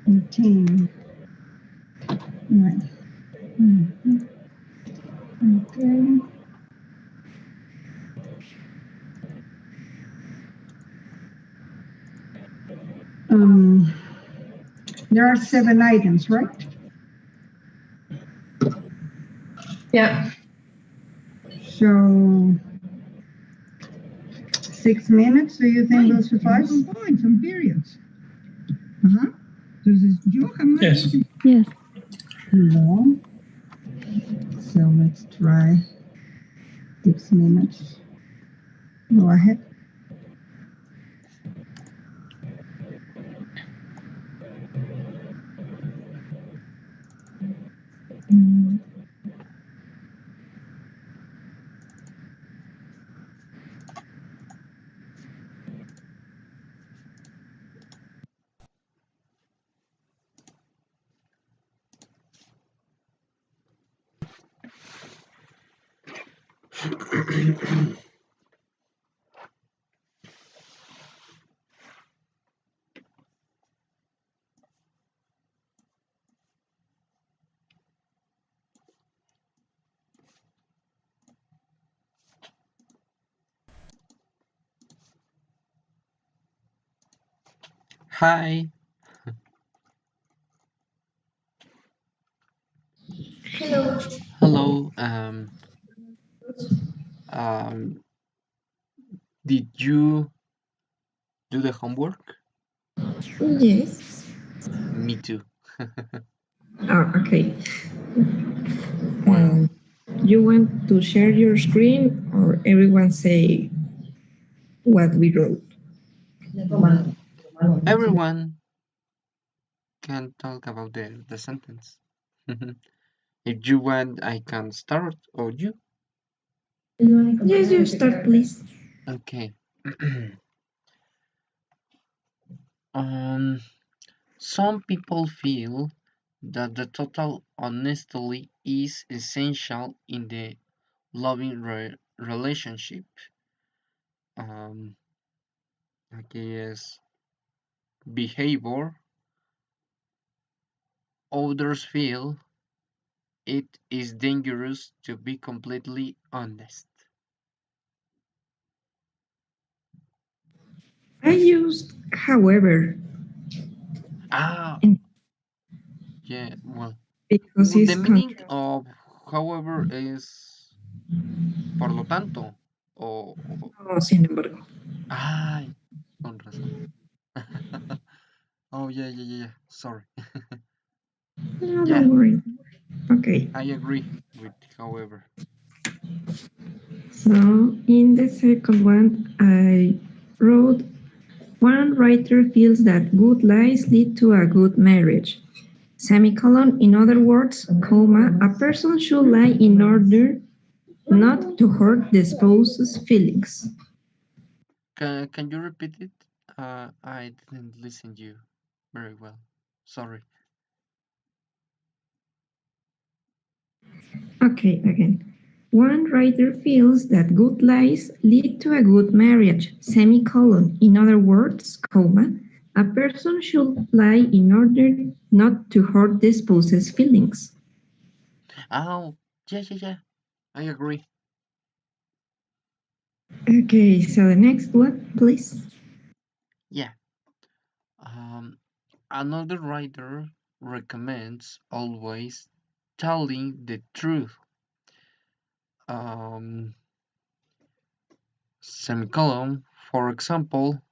18. Right. Mhm. Okay. There are 7 items, right? Yeah. So 6 minutes, do you think will suffice? Some points, some periods. Ajá. Entonces, yo jamás Yes. dije, Yes. No. So let's try 6 minutes. Go ahead. Hi. Hello. Hello. Did you do the homework? Yes. Me too. Oh, okay. Well, You want to share your screen or everyone say what we wrote? everyone can talk about the sentence. If you want, I can start, or you. Yes, you start, please. Okay. um, some people feel that the total honesty is essential in the loving relationship. Um, okay, yes. Behavior. Others feel it is dangerous to be completely honest. I used however Ah, in- yeah, well, because the it's meaning of however is por lo tanto, no, sin embargo. ay, con razón. Oh, yeah, yeah, yeah, yeah, sorry. No, Yeah, don't worry. Okay. I agree with however. So in the second one, I wrote one writer feels that good lies lead to a good marriage. Semicolon, in other words, comma, a person should lie in order not to hurt the spouse's feelings. Can you repeat it? I didn't listen you very well. Sorry. Okay, again. One writer feels that good lies lead to a good marriage. Semicolon, in other words, comma, a person should lie in order not to hurt the spouse's feelings. Oh, yeah, yeah, yeah, I agree. Okay, so the next one, please. Yeah. Another writer recommends always telling the truth. Um, Semicolon, for example,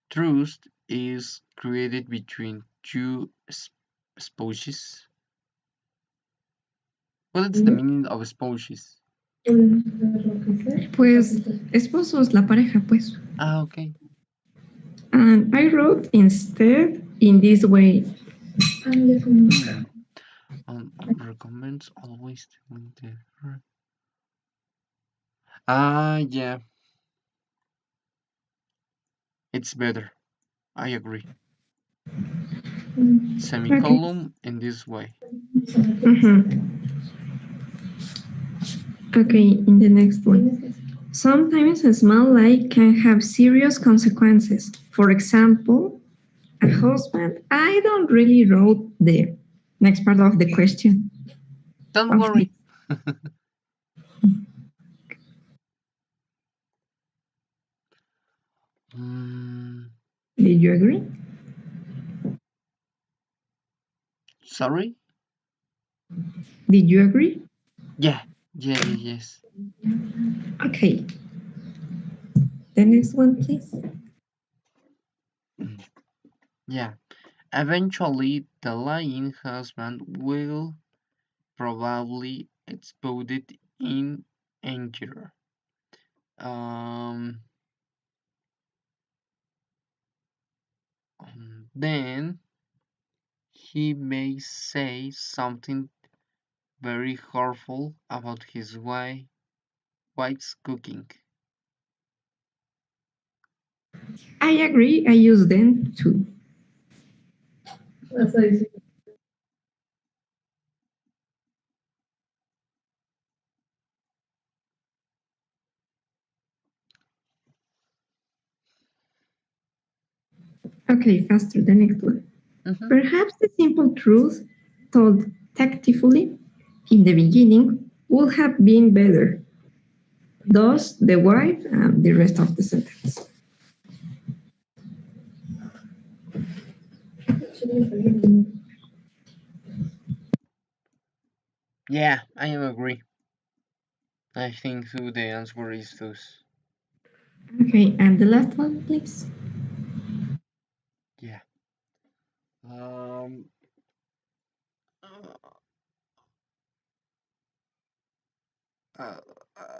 trust is created between two spouses. What is the meaning of spouses? Pues esposos, la pareja, pues. Ah, okay. And I wrote instead in this way. Hmm. Recommends always telling the truth. Ah, yeah, it's better. I agree. Okay. Semicolon in this way. Mhm. Okay, in the next one. Sometimes a small lie can have serious consequences. For example, a husband. I don't really wrote the next part of the question. Don't worry. Did you agree? Sorry? Did you agree? Yes. Okay. The next one, please. Yeah. Eventually, the lying husband will probably explode in anger. Then he may say something very hurtful about his wife's cooking. I agree. I use them too. Okay, faster. The next one. Perhaps the simple truth, told tactfully in the beginning, would have been better. Thus, the wife and the rest of the sentence. Yeah, I agree. I think so the answer is thus. Okay, and the last one, please. Yeah. Um. Uh, uh, uh,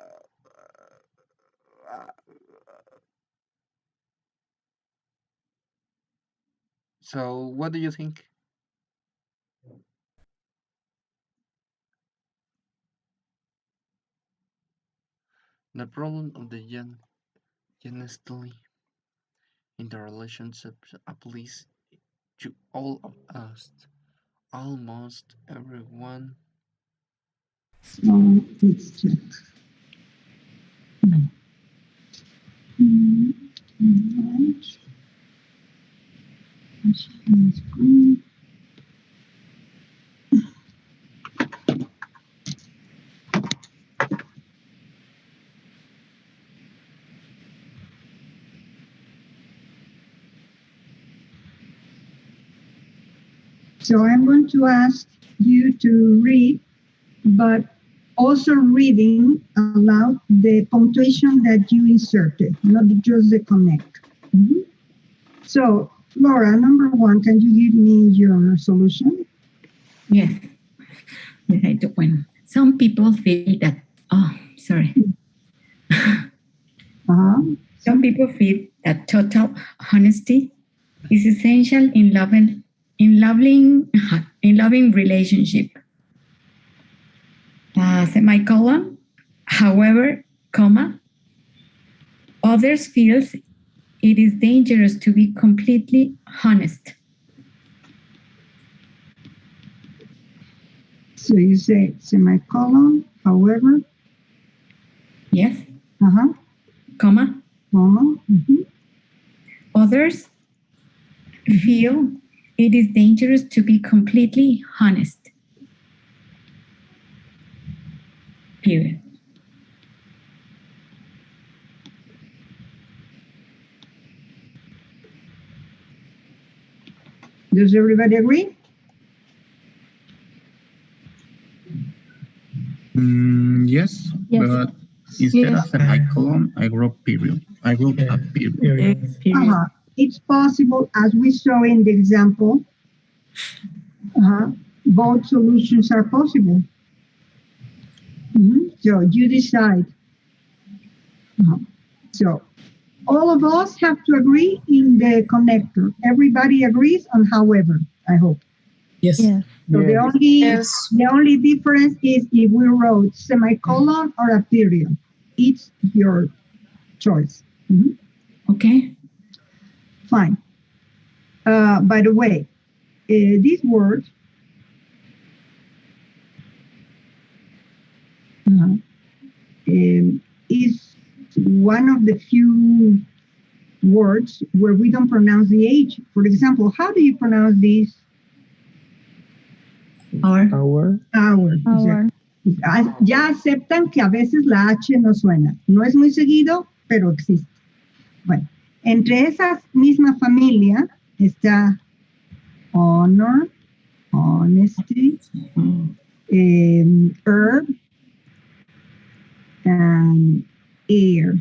so, what do you think? The problem of the honestly in the relationship applies to all of us, almost everyone. So let's check. Right. Screen. So I'm going to ask you to read, but also reading aloud the punctuation that you inserted, not just the connect. Mhm. So, Laura, number one, can you give me your solution? Yes. When some people feel that, sorry. Some people feel that total honesty is essential in loving relationship. Semicolon. However, comma, others feels it is dangerous to be completely honest. So you say semicolon, however. Yes. Comma. Comma. Mm-hmm. Others feel it is dangerous to be completely honest. Period. Does everybody agree? Yes, but instead of semicolon, I wrote period. I wrote a period. It's possible, as we saw in the example, both solutions are possible. So you decide. So all of us have to agree in the connector. Everybody agrees on however, I hope. Yes. So the only difference is if we wrote semicolon or a period. It's your choice. Okay. Fine. By the way, this word is one of the few words where we don't pronounce the H. For example, how do you pronounce this? Or Our. Hour. Our. Ya aceptan que a veces la H no suena. No es muy seguido, pero existe. Bueno, entre esa misma familia está honor, honesty, herb, and air.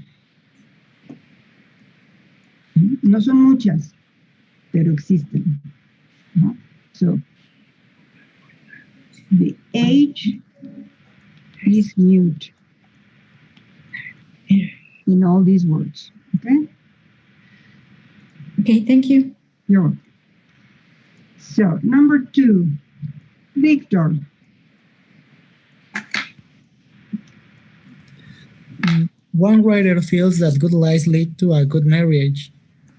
No son muchas, pero existen. ¿No? So, the H is mute in all these words. Okay? okay, thank you. You're welcome. So, number 2, Victor. One writer feels that good lies lead to a good marriage.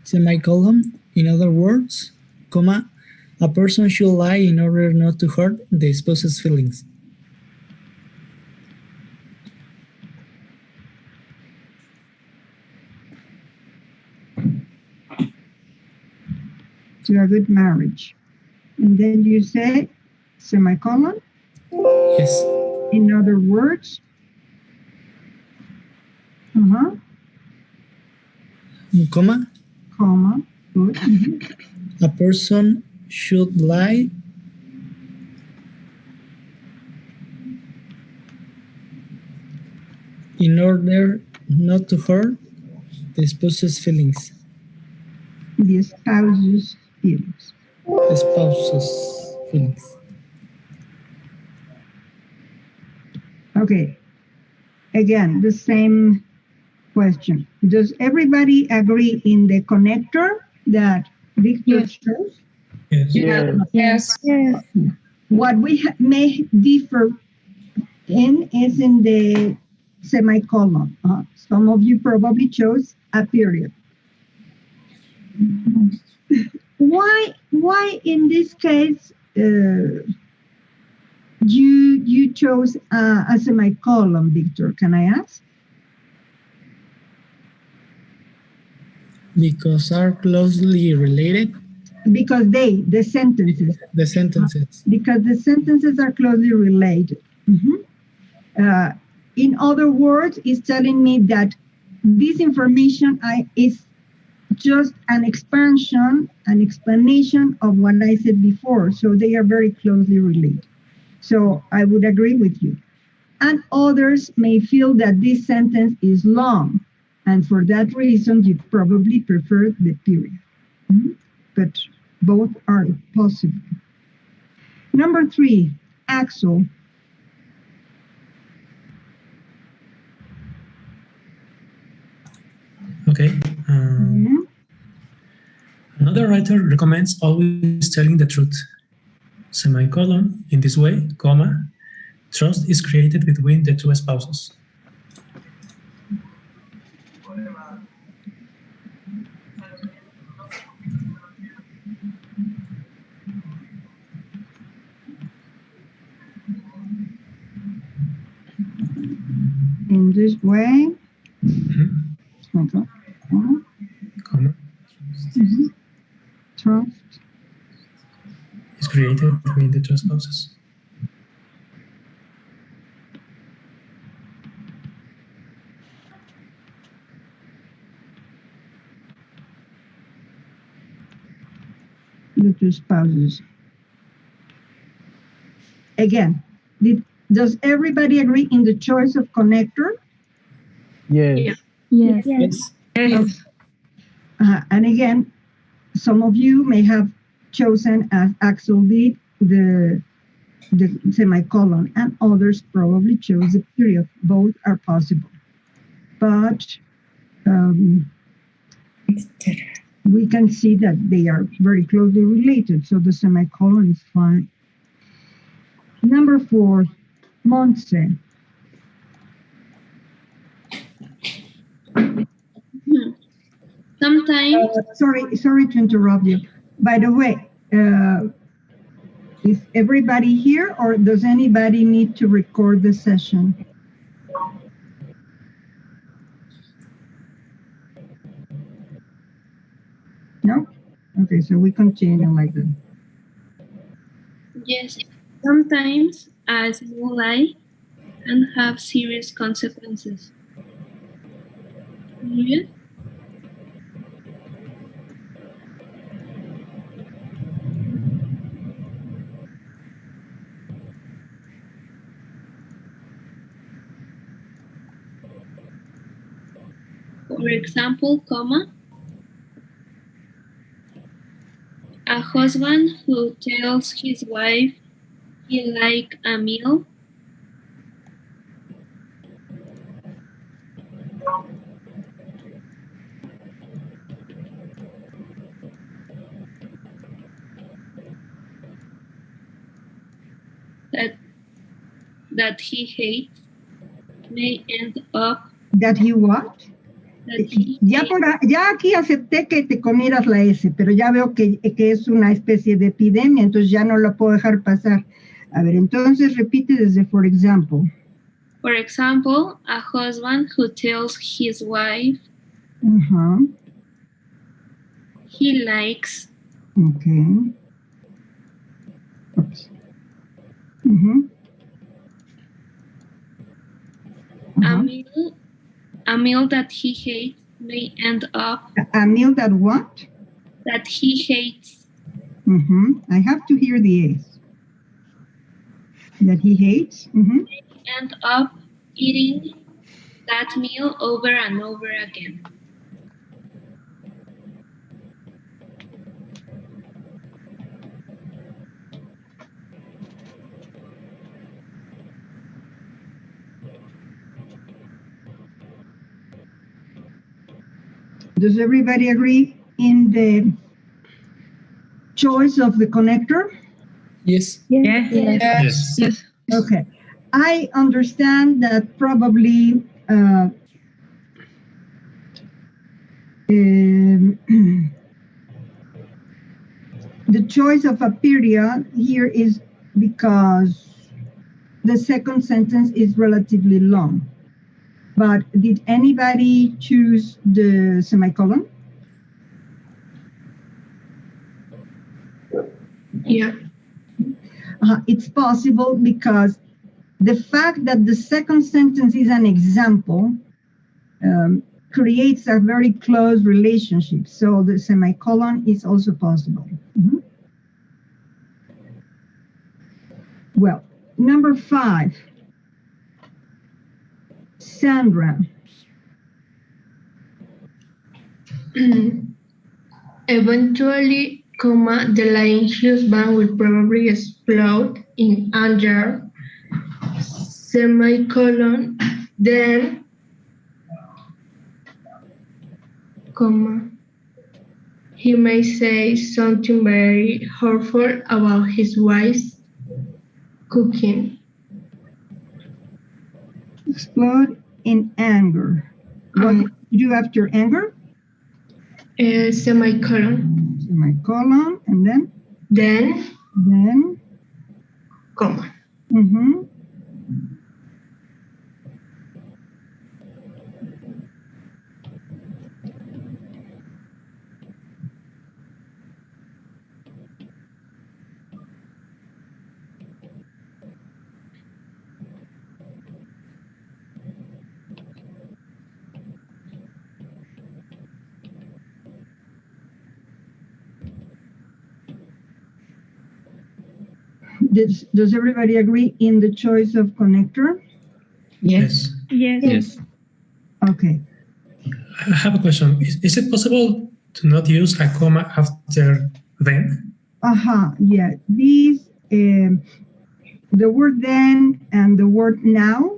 Semicolon. In other words, comma, a person should lie in order not to hurt the spouse's feelings. To a good marriage. And then you say semicolon. Yes. In other words, Comma, comma, good. a person should lie in order not to hurt the spouse's feelings. The spouse's feelings. The spouse's feelings. Okay. Again, the same question. Does everybody agree in the connector that Victor chose? Yes. Yes. Yes. What we may differ in is in the semicolon. Some of you probably chose a period. Why in this case you chose a semicolon, Victor? Can I ask? Because are closely related, Because the sentences, the sentences. because the sentences are closely related. In other words, it's telling me that this information is just an expansion, an explanation of what I said before. So they are very closely related. So I would agree with you. And others may feel that this sentence is long. And for that reason, you probably prefer the period. But both are possible. Number 3, Axel. Okay. Another writer recommends always telling the truth. Semicolon. In this way, comma, trust is created between the two spouses. In this way, Comma. trust Is created between the two spouses. the two spouses. Again, does everybody agree in the choice of connector? Yes. Yes. Yes. Yes. And again, some of you may have chosen, as Axel did, the semicolon, and others probably chose the period. Both are possible. But we can see that they are very closely related, so the semicolon is fine. Number 4, Montse. Sometimes. Sorry to interrupt you. By the way, is everybody here, or does anybody need to record the session? No? Okay, so we continue like that. Yes, sometimes a small lie can have serious consequences. Yes. For example, a husband who tells his wife he like a meal that he hates may end up That you what? that he Ya, hates. ya aquí acepté que te comieras la S, pero ya veo que es una especie de epidemia, entonces ya no la puedo dejar pasar. A ver, entonces repite desde for example. For example, a husband who tells his wife Ajá, he likes ok. Oops. Ujú. Ajá. a meal that he hates may end up A meal that what? that he hates I have to hear the A's. That he hates. end up eating that meal over and over again. Does everybody agree in the choice of the connector? Yes. Yes. Okay. I understand that probably the choice of a period here is because the second sentence is relatively long. But did anybody choose the semicolon? Yeah. It's possible because the fact that the second sentence is an example creates a very close relationship. So the semicolon is also possible. Well, number 5. Sandra. Eventually, the lying husband will probably explode in anger, semicolon, then, he may say something very hurtful about his wife's cooking. Explode in anger. What do you do after anger? Semicolon. Semicolon, and then? Then, comma. Does everybody agree in the choice of connector? Yes. Yes. Okay. I have a question. Is it possible to not use a comma after then? Yeah. These, the word then and the word now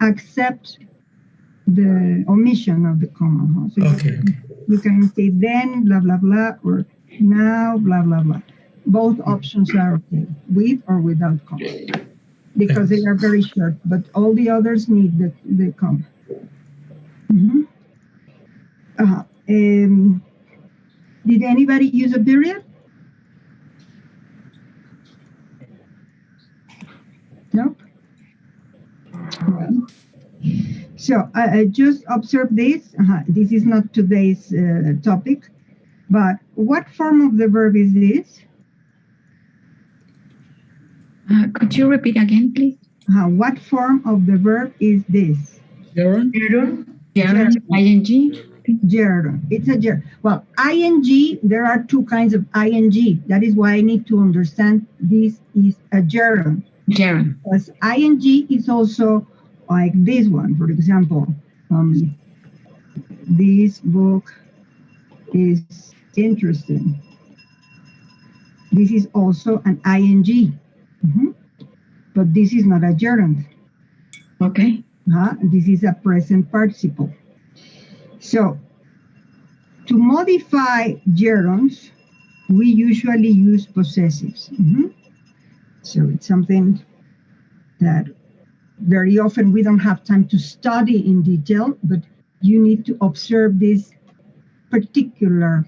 accept the omission of the comma. So Okay. you can say then, blah, blah, blah, or now, blah, blah, blah. Both options are okay, with or without comma, because they are very short, but all the others need the comma. Did anybody use a period? Nope. Well, so I just observed this. This is not today's topic, But what form of the verb is this? Could you repeat again, please? What form of the verb is this? Gerund. Gerund, ing. Gerund. It's a gerund. Well, ing, there are two kinds of ing. That is why I need to understand this is a gerund. Gerund. Because ing is also like this one, for example. This book is interesting. This is also an ing. But this is not a gerund. Okay. This is a present participle. So, to modify gerunds, we usually use possessives. So it's something that very often we don't have time to study in detail, but you need to observe these particular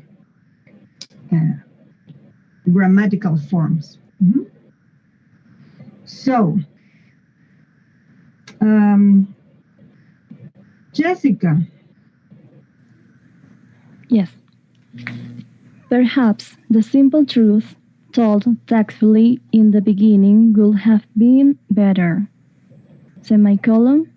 grammatical forms. So, Jessica. Yes. Perhaps the simple truth told tactfully in the beginning would have been better. Semicolon.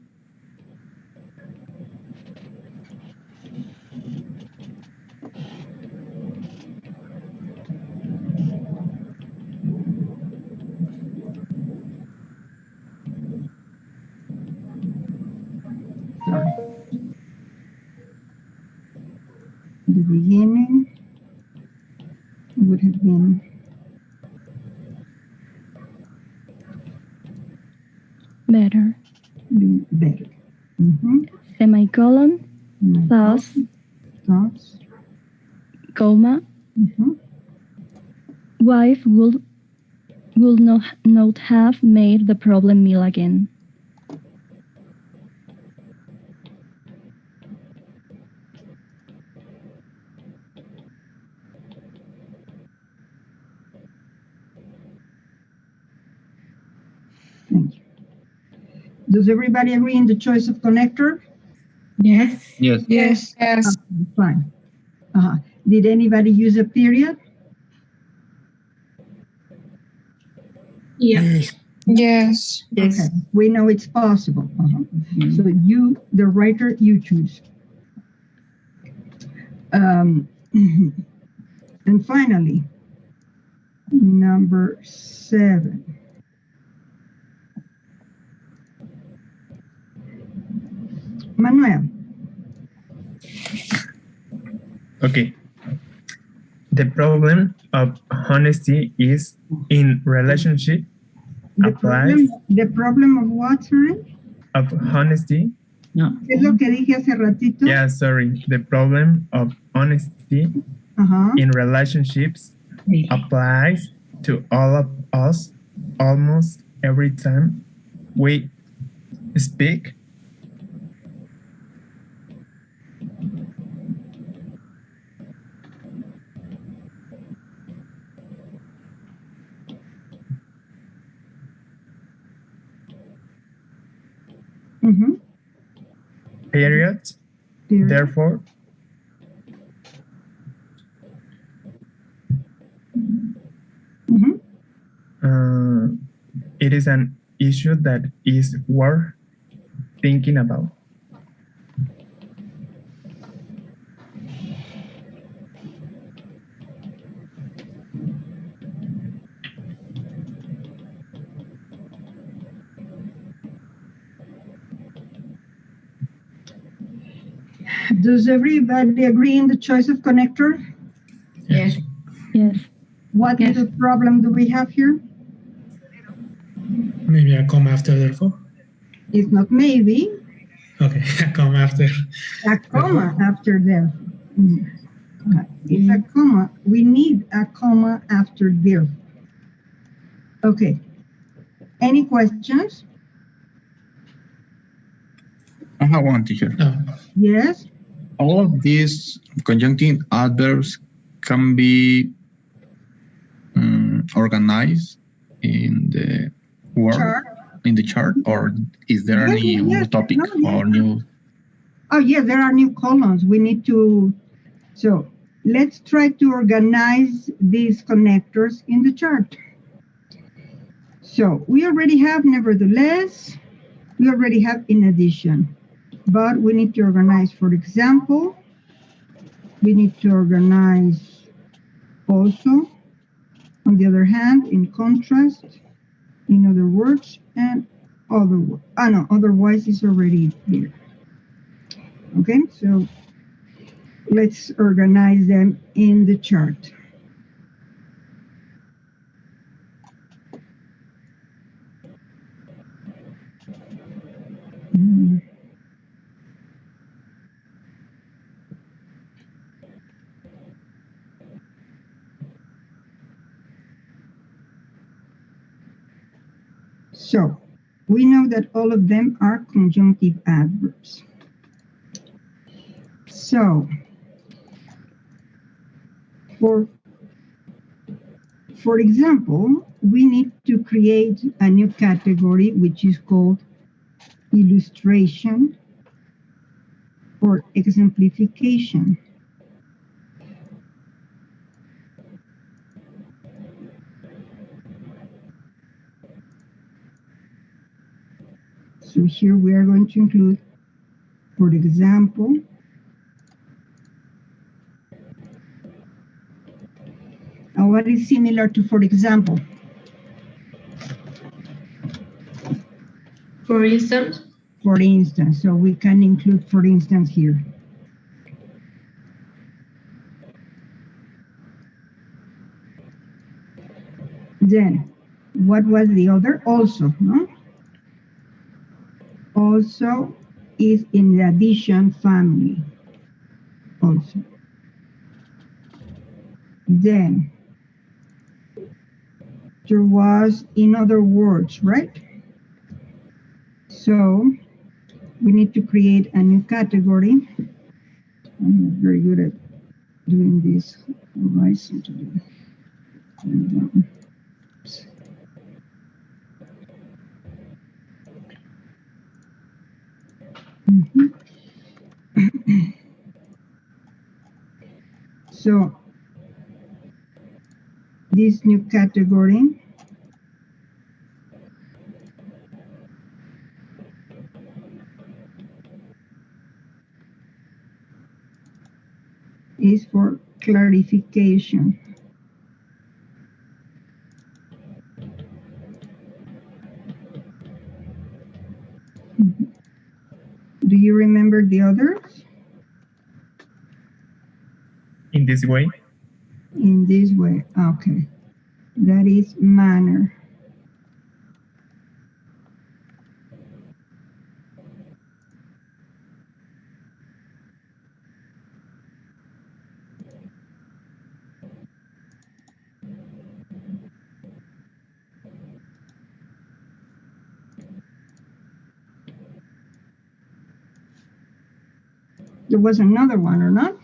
Sorry. The beginning would have been Better. better. Semicolon. Thus. Comma. Wife would not have made the problem meal again. Thank you. Does everybody agree in the choice of connector? Yes. Yes. Yes. Yes. Okay, fine. Did anybody use a period? Yeah. Yes. Okay, we know it's possible. So you, the writer, you choose. And finally, number 7. Manuel. Okay. The problem of honesty is in relationship applies The problem of what, sorry? of honesty. No. Es lo que dije hace ratito. Yeah, sorry. The problem of honesty in relationships applies to all of us almost every time we speak. Period. Therefore, it is an issue that is worth thinking about. Does everybody agree in the choice of connector? Yes. Yes. What Yes. little problem do we have here? Maybe a comma after therefore. It's not maybe, Okay, a comma after. a comma after there. It's a comma. We need a comma after there. Okay. Any questions? I have one, teacher. Yes? All of these conjunctive adverbs can be organized in the word, Chart. in the chart, or is there Yes, any new yes. topic No, yes. or new? Oh, yes, there are new columns. We need to, so let's try to organize these connectors in the chart. So we already have nevertheless, we already have in addition, but we need to organize, for example, we need to organize also, on the other hand, in contrast, in other words, and otherwise it's already here. Okay, so let's organize them in the chart. So we know that all of them are conjunctive adverbs. So for example, we need to create a new category which is called illustration or exemplification. So here we are going to include, for example, what is similar to, for example? For instance? For instance, so we can include, for instance, here. Then, what was the other? Also, no? Also is in the addition family. Also. Then, there was in other words, right? So, we need to create a new category. I'm not very good at doing this. Horizon to do. So, this new category is for clarification. Do you remember the others? In this way? In this way, okay. That is manner. There was another one, or not?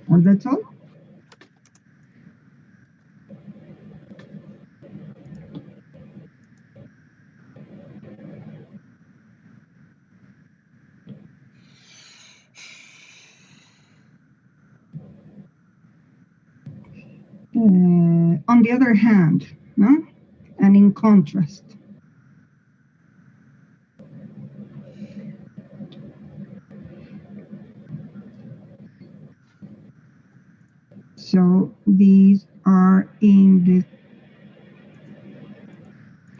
Or that's all? On the other hand, no? And in contrast. So these are in the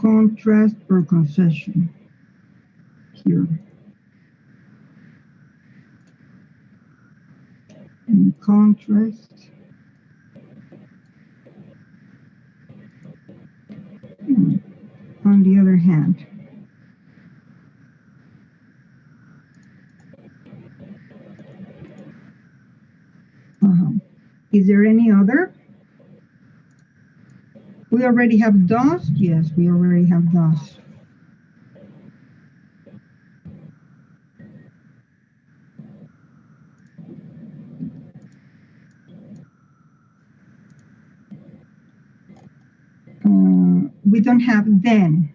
contrast or concession here. In contrast. On the other hand. Is there any other? We already have does? Yes, we already have does. We don't have then.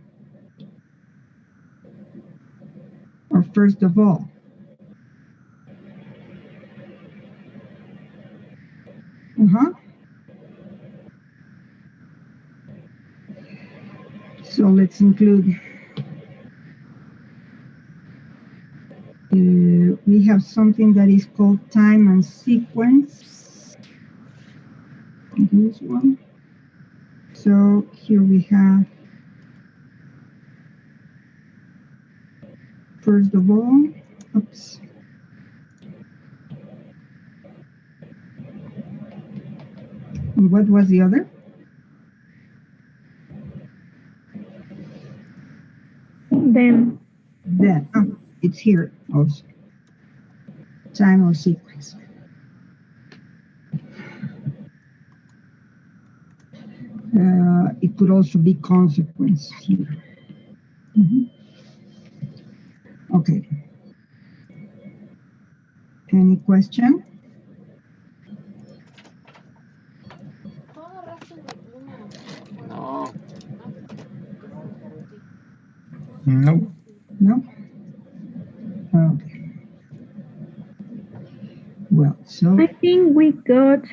Or first of all. So let's include, we have something that is called time and sequence. This one. So here we have, first of all, oops. And what was the other? Then. Then, oh, it's here also. Time or sequence. It could also be consequence here. Okay. Any question? No. No. No? Okay. Well, so I think we got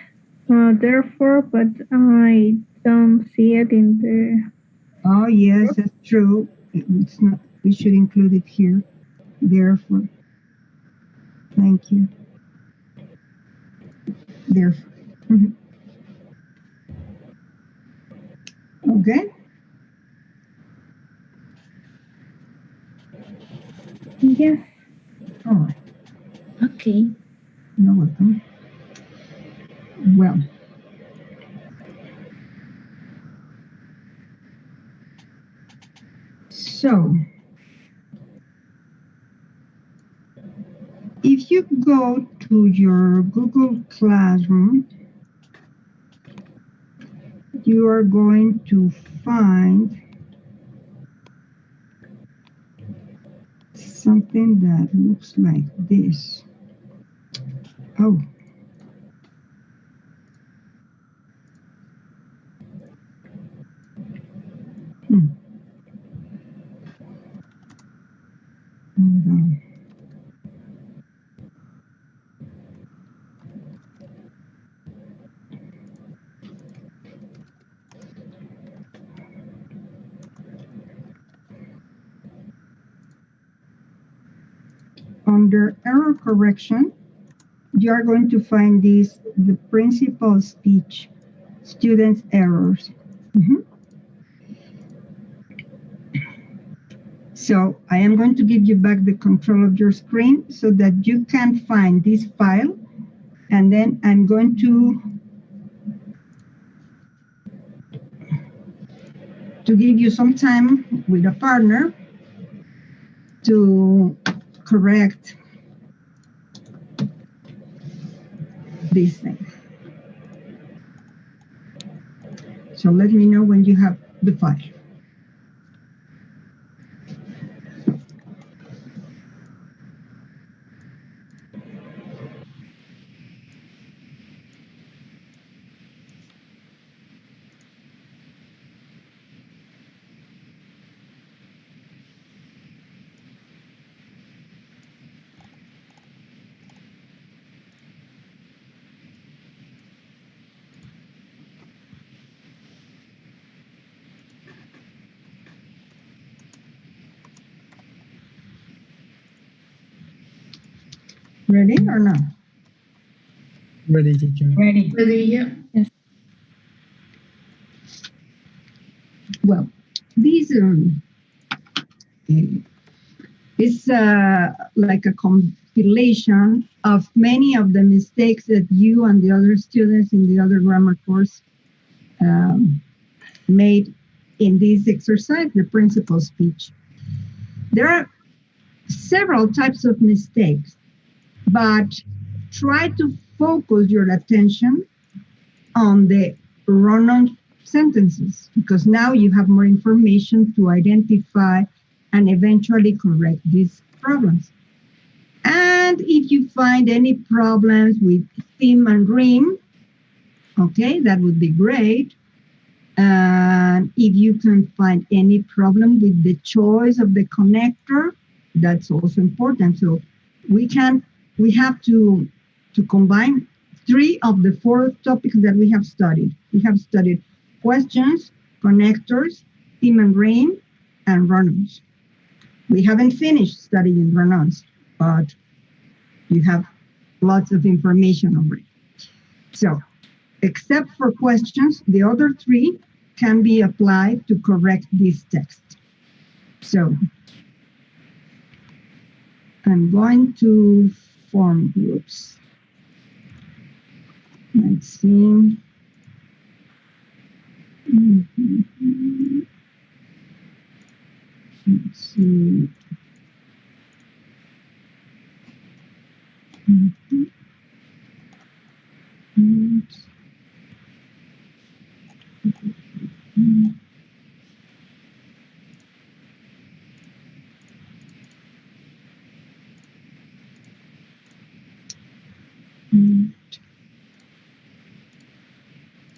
therefore, but I don't see it in the. oh yes, that's true. It's not. We should include it here. Therefore, thank you. Therefore. Okay. Yes. All right. Okay. You're welcome. Well. So, if you go to your Google Classroom, you are going to find something that looks like this. Oh. Hold on. Under error correction, you are going to find this, the principal speech, students' errors. So I am going to give you back the control of your screen so that you can find this file, and then I'm going to give you some time with a partner to correct this thing. So let me know when you have the file. Ready or not? Ready, teacher. Ready. Yeah. Well, these is like a compilation of many of the mistakes that you and the other students in the other grammar course made in this exercise, the principal speech. There are several types of mistakes, but try to focus your attention on the run-on sentences, because now you have more information to identify and eventually correct these problems. And if you find any problems with theme and rhyme, okay, that would be great. And if you can find any problem with the choice of the connector, that's also important. So we have to combine 3 of the 4 topics that we have studied. We have studied questions, connectors, steam and rain, and run-ons. We haven't finished studying run-ons, but you have lots of information already. So, except for questions, the other three can be applied to correct this text. So, I'm going to form groups. Let's see. Let's see.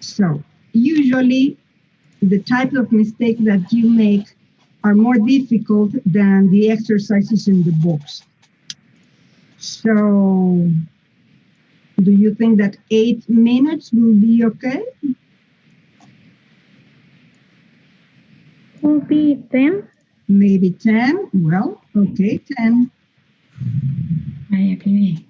So usually the types of mistakes that you make are more difficult than the exercises in the books. So do you think that 8 minutes will be okay? Will be 10. Maybe 10? Well, okay, 10. I agree.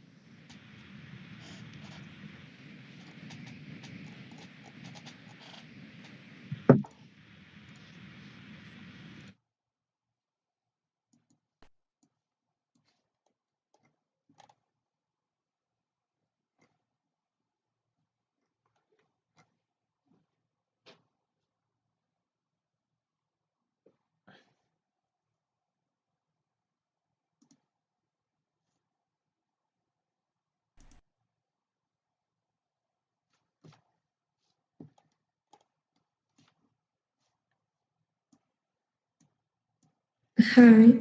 Hi.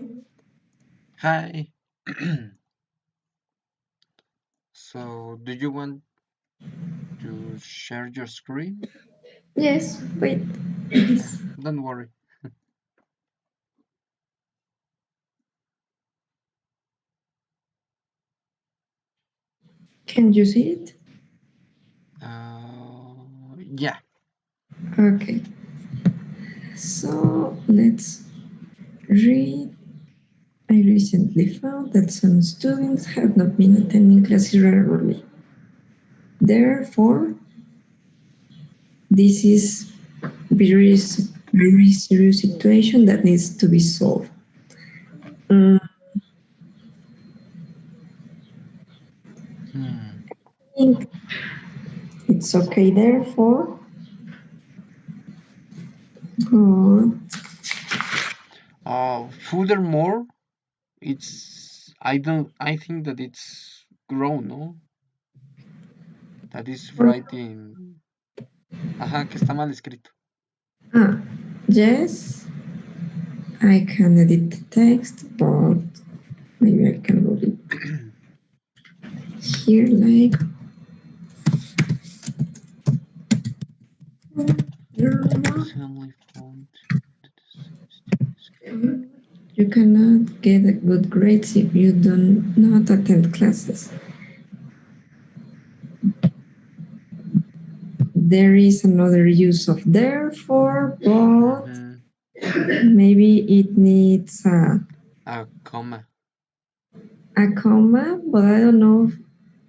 Hi. So, do you want to share your screen? Yes, wait. Please. Don't worry. Can you see it? Yeah. Okay. So let's read. I recently found that some students have not been attending classes regularly. Therefore, this is very serious situation that needs to be solved. I think it's okay. Therefore, Furthermore, I think that it's grown, no? That is writing. Ajá, que está mal escrito. Yes, I can edit the text, but maybe I can read it here like you cannot get a good grades if you do not attend classes. There is another use of therefore, but maybe it needs a comma. A comma, but I don't know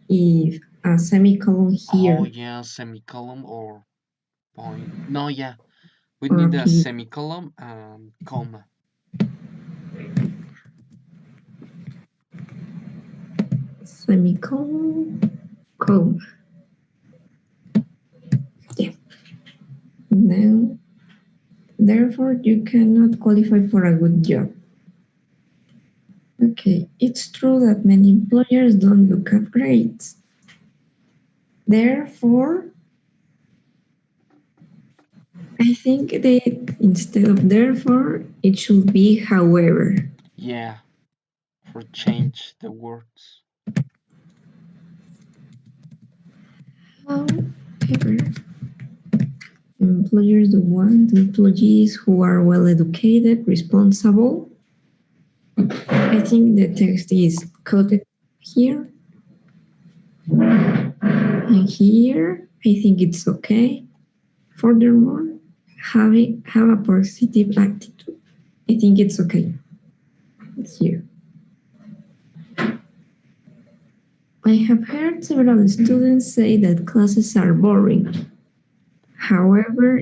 if a semicolon here. Oh yeah, semicolon or point. No, yeah. We need a semicolon and comma. Semicolon, comma. Yeah. Now, therefore, you cannot qualify for a good job. Okay, it's true that many employers don't look at grades. Therefore, I think that instead of therefore, it should be however. Yeah, for change the words. However, employers want employees who are well educated, responsible. I think the text is coded here. And here, I think it's okay. Furthermore, have a positive attitude. I think it's okay. It's here. I have heard several students say that classes are boring. However,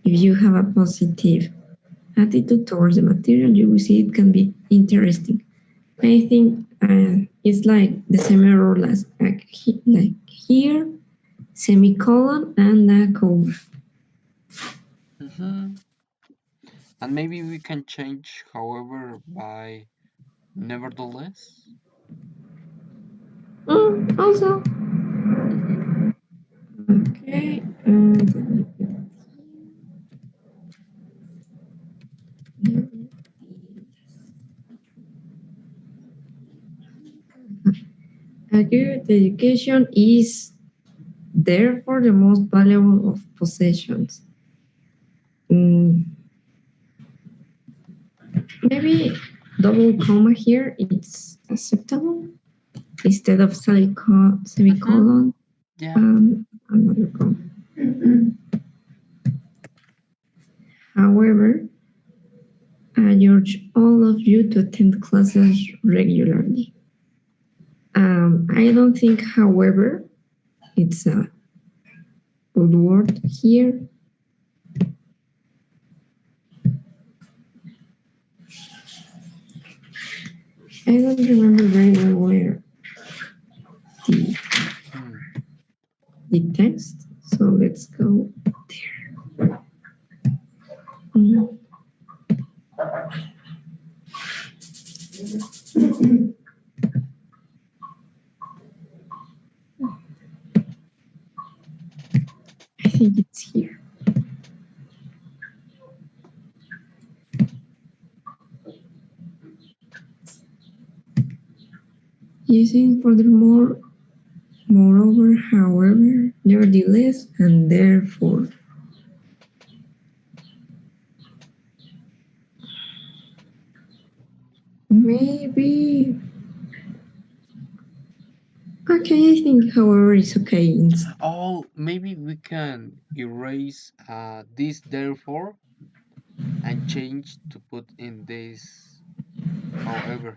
if you have a positive attitude towards the material you will see, it can be interesting. I think it's like the same error as like here, semicolon and a comma. And maybe we can change, however, by nevertheless. Also. Okay. A good education is therefore the most valuable of possessions. Maybe double comma here, it's acceptable instead of semicolon. Yeah. Another comma. However, I urge all of you to attend classes regularly. I don't think, however, it's a good word here. I don't remember very well where the text, so let's go there. I think it's here. Using furthermore, moreover, however, nevertheless, and therefore. Maybe. Okay, I think however is okay. Oh, maybe we can erase this therefore and change to put in this however.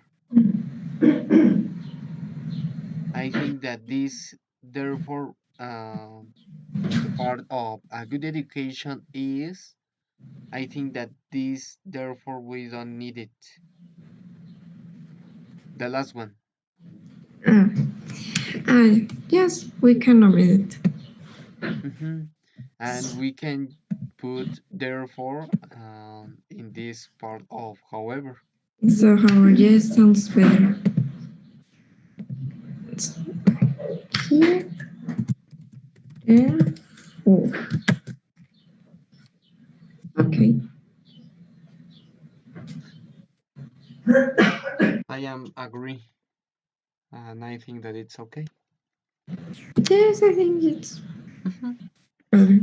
I think that this therefore the part of a good education is, I think that this therefore we don't need it. The last one. Yes, we can omit it. And we can put therefore in this part of however. So however, yes, sounds better. Here, therefore. Okay. I am agree, and I think that it's okay. Yes, I think it's better.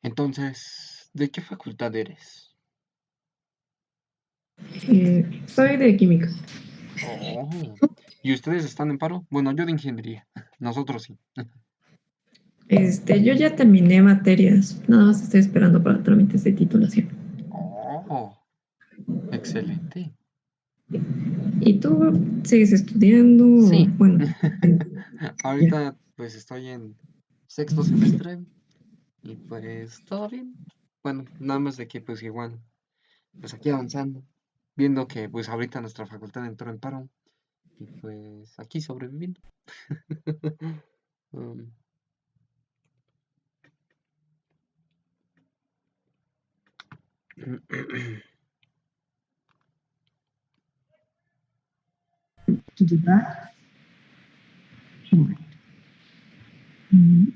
Entonces, ¿de qué facultad eres? Soy de química. Oh, ¿y ustedes están en paro? Bueno, yo de ingeniería. Nosotros sí. Yo ya terminé materias, nada más estoy esperando para trámites de titulación. Oh, excelente. ¿Y tú sigues estudiando? Sí. Bueno, Ahorita pues estoy en 6º semestre y pues todo bien. Bueno, nada más de que pues igual, pues aquí avanzando, viendo que pues ahorita nuestra facultad entró en paro y pues aquí sobreviviendo. Um, To the back. Right. Mhm.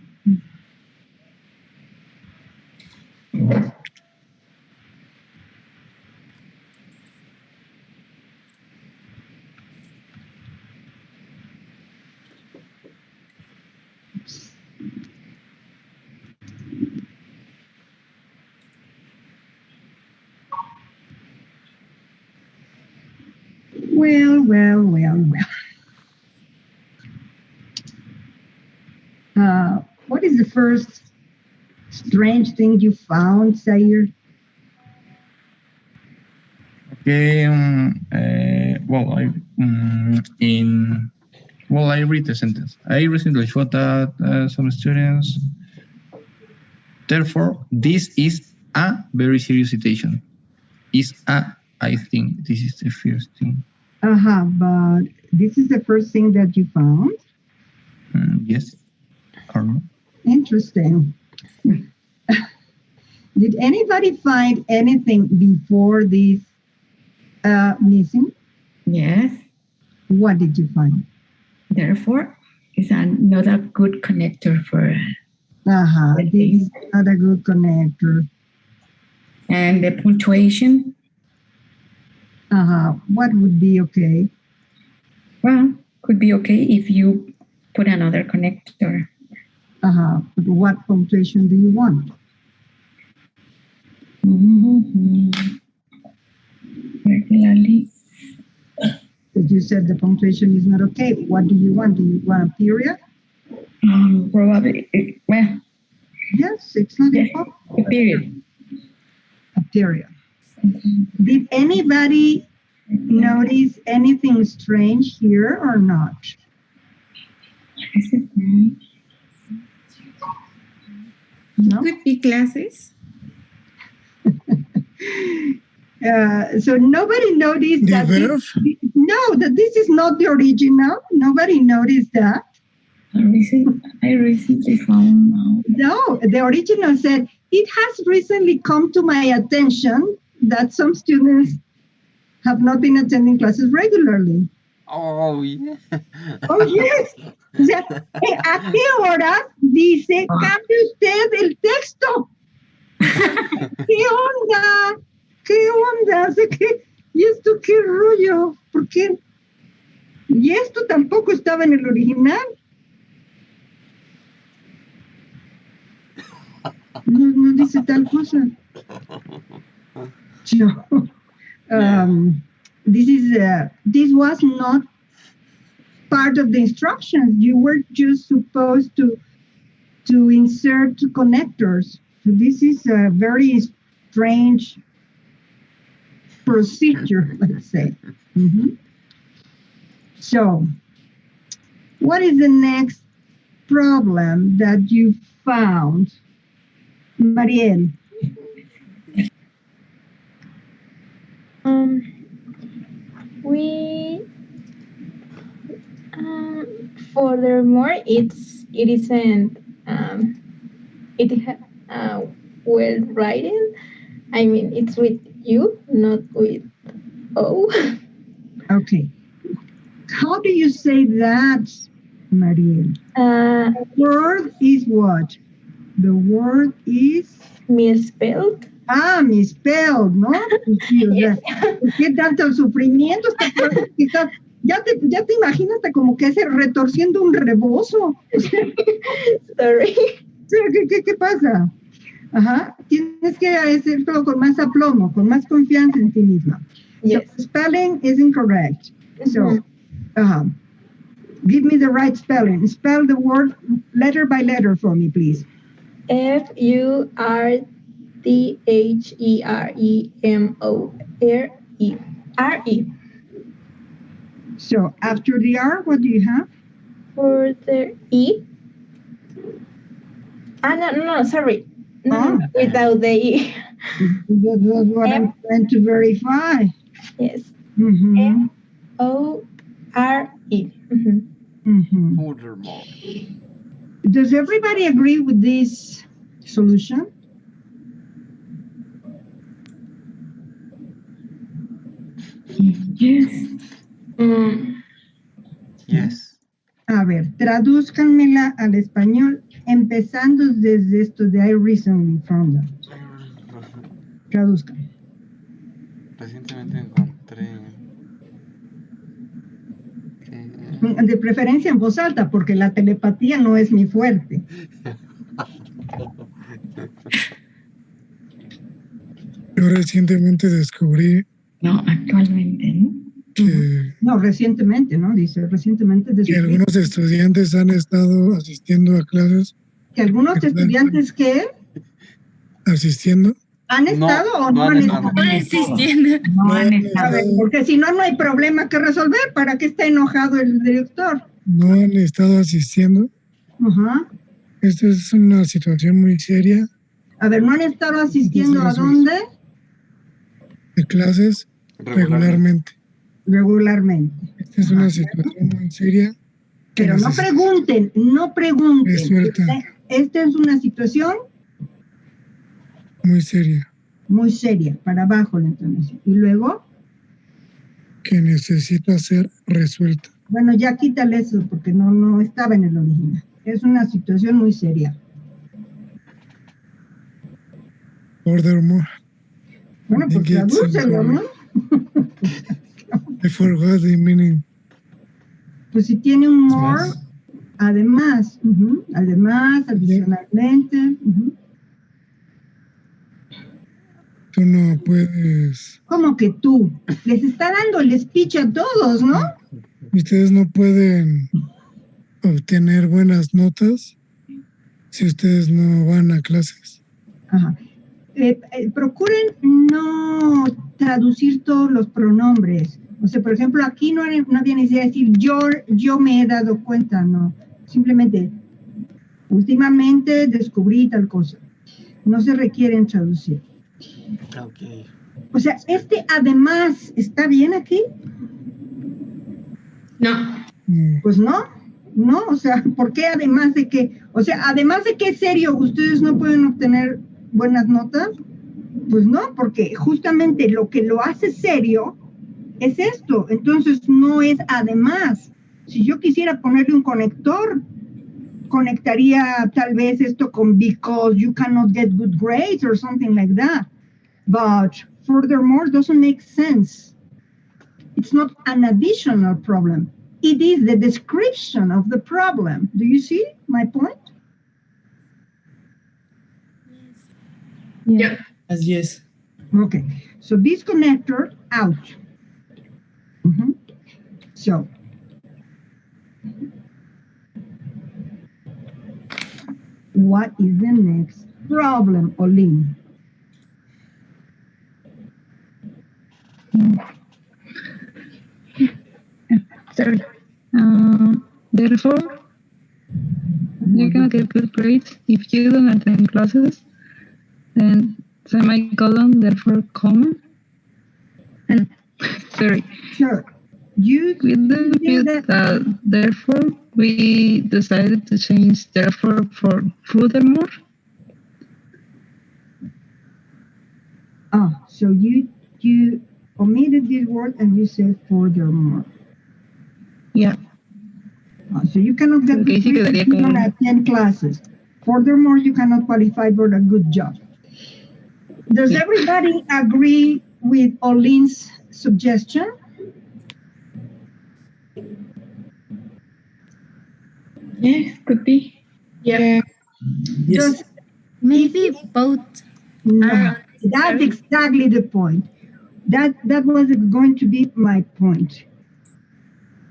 Well, well, well, well. What is the first strange thing you found, Zaire? Okay. I read the sentence. I recently shot at some students. Therefore, this is a very serious situation. I think this is the first thing. But this is the first thing that you found? Yes. Or no? Interesting. Did anybody find anything before this missing? Yes. What did you find? Therefore, it's not a good connector for. This is not a good connector. And the punctuation. What would be okay? Well, could be okay if you put another connector. But what punctuation do you want? Regularly. But you said the punctuation is not okay. What do you want? Do you want a period? Probably. Well. Yes, it's not important. A period. A period. Did anybody notice anything strange here or not? No? Could be classes. So nobody noticed that that this is not the original. Nobody noticed that. I recently found out. No, the original said, it has recently come to my attention that some students have not been attending classes regularly. Oh, yeah. Oh, yes. O sea, ¿a qué horas dice, cambie usted el texto? ¿Qué onda? ¿Qué onda? O sea, ¿y esto qué rollo? ¿Por qué? Y esto tampoco estaba en el original. No dice tal cosa. So, this was not part of the instructions. You were just supposed to insert connectors. So this is a very strange procedure, let's say. So, what is the next problem that you found, Mariel? Furthermore, it isn't well written. I mean, it's with U, not with O. Okay. How do you say that, Mariel? Word is what? The word is misspelled. Misspelled, ¿no? Sí, o sea, ¿qué tanto sufrimiento? Ya te imagínate como que se retorciendo un rebozo. Sorry. ¿Qué pasa? Ajá, tienes que hacerlo con más aplomo, con más confianza en ti misma. Yes. So, spelling is incorrect. So, give me the right spelling. Spell the word letter by letter for me, please. Furthermore. So, after the R, what do you have? Further E. No, sorry. No, without the E. That's what I'm trying to verify. Yes. Mm-hmm. F-O-R-E. Furthermore. Does everybody agree with this solution? Yes. Yes. A ver, tradúzcanmela al español, empezando desde esto de I recently found out. Traduzcan. Recientemente encontré. De preferencia en voz alta, porque la telepatía no es mi fuerte. Yo recientemente descubrí. No, actualmente, ¿no? No, recientemente, ¿no? Dice, recientemente descubrí. Que algunos estudiantes han estado asistiendo a clases. ¿Que algunos estudiantes qué? Asistiendo. ¿Han estado o no han estado? No existiendo. No han estado. A ver, porque si no, no hay problema que resolver. ¿Para qué está enojado el director? No han estado asistiendo. Ajá. Esta es una situación muy seria. A ver, ¿no han estado asistiendo a dónde? De clases regularmente. Regularmente. Esta es una situación muy seria. Pero no pregunten, no pregunten. Esta es una situación muy seria. Muy seria, para abajo la entonación. Y luego, que necesita ser resuelta. Bueno, ya quítale eso porque no estaba en el original. Es una situación muy seria. Furthermore. Bueno, pues tradúcelo, ¿no? I forgot the meaning. Pues si tiene un more, además, además, adicionalmente. Tú no puedes. ¿Cómo que tú? Les está dando el speech a todos, ¿no? Ustedes no pueden obtener buenas notas si ustedes no van a clases. Ajá. Procuren no traducir todos los pronombres. O sea, por ejemplo, aquí no había necesidad de decir yo me he dado cuenta, no. Simplemente, últimamente descubrí tal cosa. No se requieren traducir. Okay. O sea, además, ¿está bien aquí? No. Pues no, o sea, ¿por qué además de que? O sea, además de que es serio, ¿ustedes no pueden obtener buenas notas? Pues no, porque justamente lo que lo hace serio es esto, entonces no es además. Si yo quisiera ponerle un conector, conectaría tal vez esto con because you cannot get good grades or something like that. But furthermore doesn't make sense. It's not an additional problem. It is the description of the problem. Do you see my point? Yeah. Yes. Okay. So this connector out. So what is the next problem, Olin? Sorry. Therefore, you cannot get good grades if you don't attend classes. Then semicolon, therefore, comma. And sorry. Sure. With the view that therefore, we decided to change therefore for furthermore. So you omitted this word and you said furthermore. Yeah. So you cannot get good grades if you don't attend classes. Furthermore, you cannot qualify for a good job. Does everybody agree with Olin's suggestion? Yes, could be. Yeah. Just Maybe both no, are that's unnecessary. exactly the point. That was going to be my point.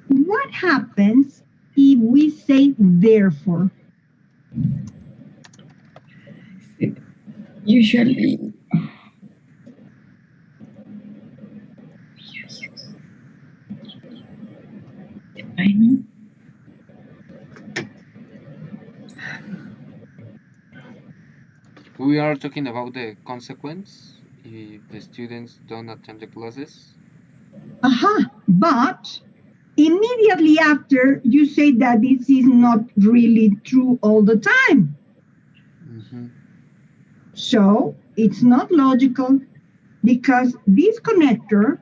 What happens if we say therefore? Usually, I know. We are talking about the consequence if the students don't attend the classes. But immediately after, you say that this is not really true all the time. So it's not logical because this connector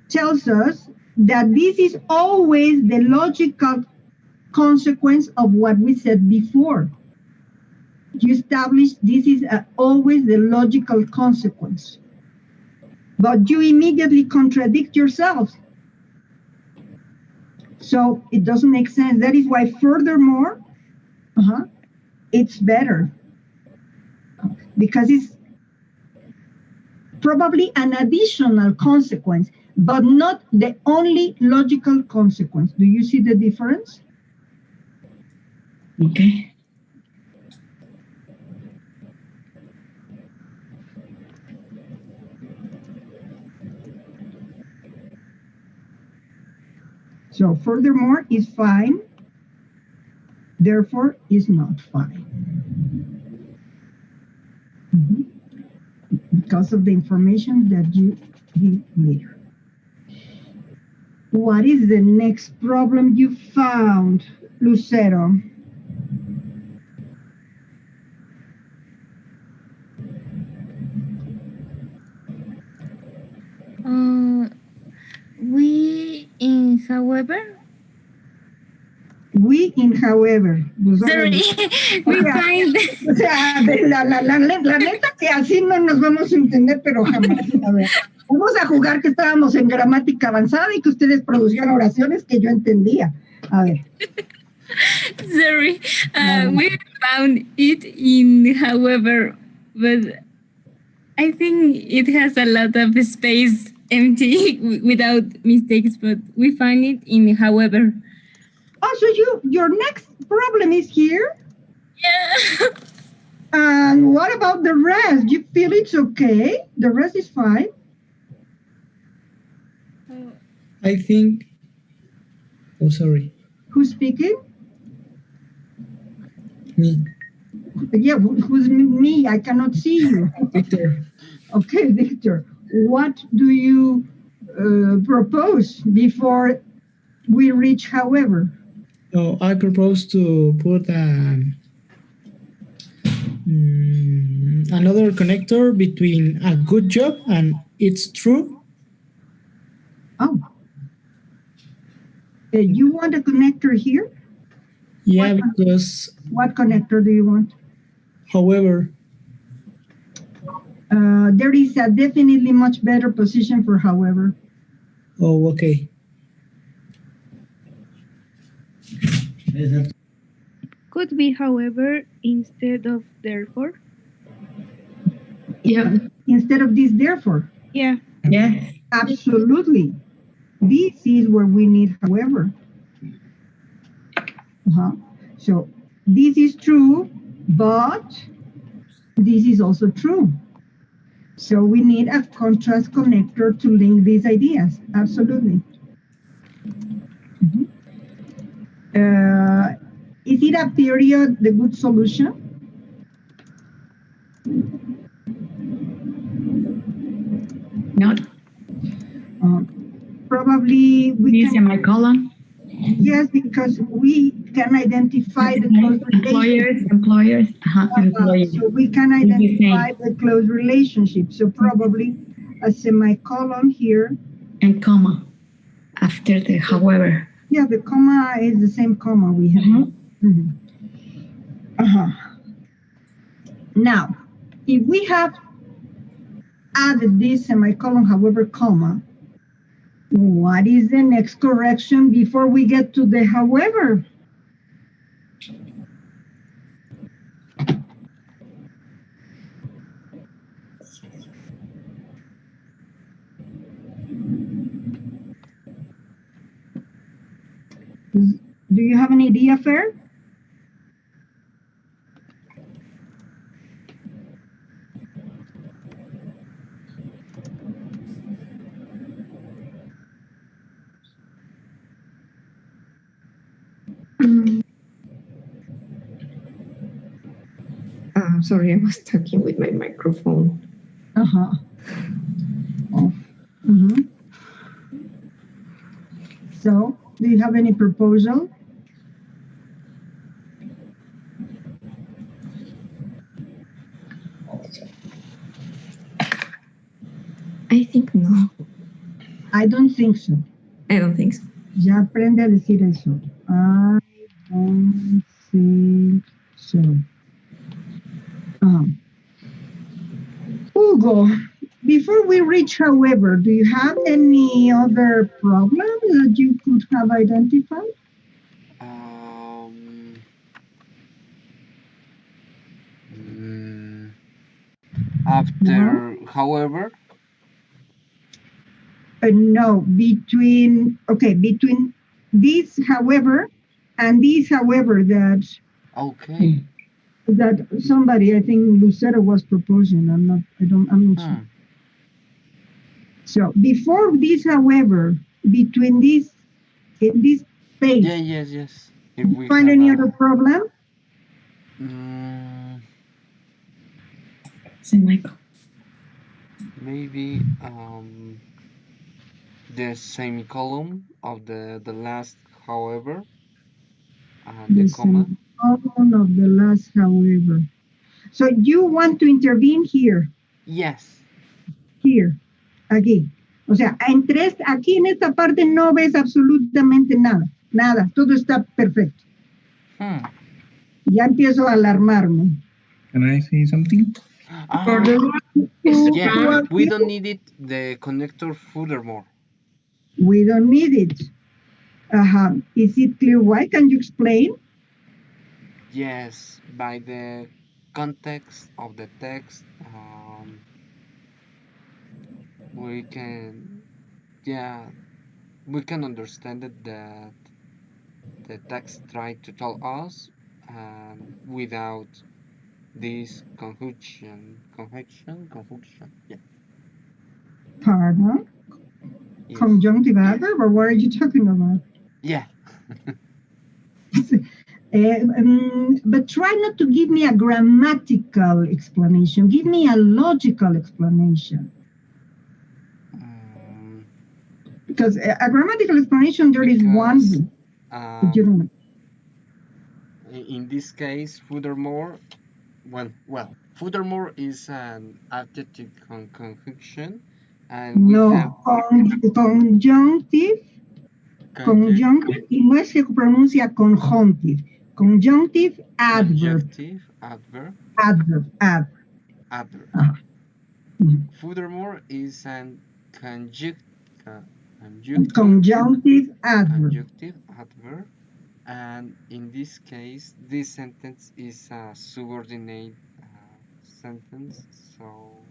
tells us that this is always the logical consequence of what we said before. You establish this is always the logical consequence. But you immediately contradict yourself. So it doesn't make sense. That is why furthermore, it's better. Because it's probably an additional consequence, but not the only logical consequence. Do you see the difference? Okay. So furthermore is fine, therefore is not fine. Because of the information that you give later. What is the next problem you found, Lucero? We in however. We in however. Sorry, we find. O sea, la neta que así no nos vamos a entender, pero jamás. A ver, vamos a jugar que estábamos en gramática avanzada y que ustedes producían oraciones que yo entendía. A ver. Sorry, we found it in however, but I think it has a lot of space empty without mistakes, but we find it in however. Oh, so your next problem is here? Yeah. And what about the rest? You feel it's okay? The rest is fine? I think. Oh, sorry. Who's speaking? Me. Yeah, who's me? I cannot see you. Victor. Okay, Victor. What do you propose before we reach however? So I propose to put another connector between a good job and it's true. Oh. You want a connector here? Yeah, because... What connector do you want? However. There is a definitely much better position for however. Oh, okay. Could be however instead of therefore. Yeah. Instead of this therefore. Yeah. Yeah. Absolutely. This is where we need however. So this is true, but this is also true. So we need a contrast connector to link these ideas. Absolutely. Is it a period the good solution? Not. Probably we can. Semicolon. Yes, because we can identify the close relationship. Employers. Employees. So we can identify the close relationship. So probably a semicolon here. And comma after the however. Yeah, the comma is the same comma we have. Now, if we have added this semicolon, however, comma, What is the next correction before we get to the however? Do you have an idea, Fer? Sorry, I was talking with my microphone. Uh-huh. Oh. Mm-hmm. So, do you have any proposal? I think no. I don't think so. I don't think so. Ya aprende a decir eso. I don't think so. Hugo, before we reach however, do you have any other problem that you could have identified? After, however? No, between this, however, and this, however, that Okay. that somebody, I think Lucero was proposing. I'm not sure. So before this, however, between this space. Yeah, yes. If we find any other problem? Semicolon. Maybe the semicolon of the last however and the comma. Semicolon of the last however. So you want to intervene here? Yes. Here, aquí. O sea, aquí en esta parte no ves absolutamente nada, todo está perfecto. Ya empiezo a alarmarme. Can I say something? Yeah, we don't need it, the connector furthermore. We don't need it. Is it clear why? Can you explain? Yes, by the context of the text, we can understand it that the text tried to tell us without this conjunction. Yeah. Pardon? Yes. Conjunctive adverb, or what are you talking about? Yeah. But try not to give me a grammatical explanation. Give me a logical explanation. Because a grammatical explanation, there is one. But you don't know. In this case, furthermore, furthermore is an adjective conjunction, and we have conjunctive, y no es que pronuncia conjunctive. Conjunctive adverb. Adverb. Furthermore is an conjunctive adverb, and in this case, this sentence is a subordinate sentence. So,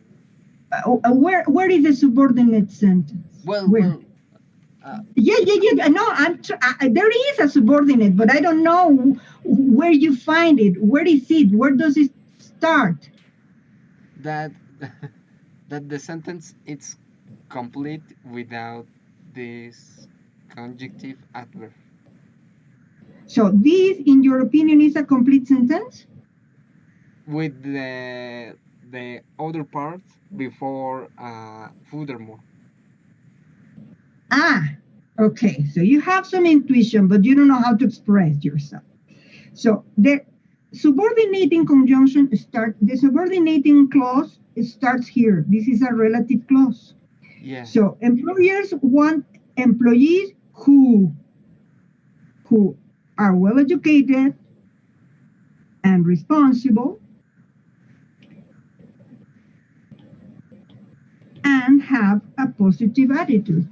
where is the subordinate sentence? Yeah. No, there is a subordinate, but I don't know where you find it. Where is it? Where does it start? That the sentence is complete without this conjunctive adverb. So this, in your opinion, is a complete sentence? With the other part before furthermore. Okay. So you have some intuition, but you don't know how to express yourself. So the subordinating conjunction the subordinating clause starts here. This is a relative clause. Yeah. So employers want employees who are well educated and responsible and have a positive attitude.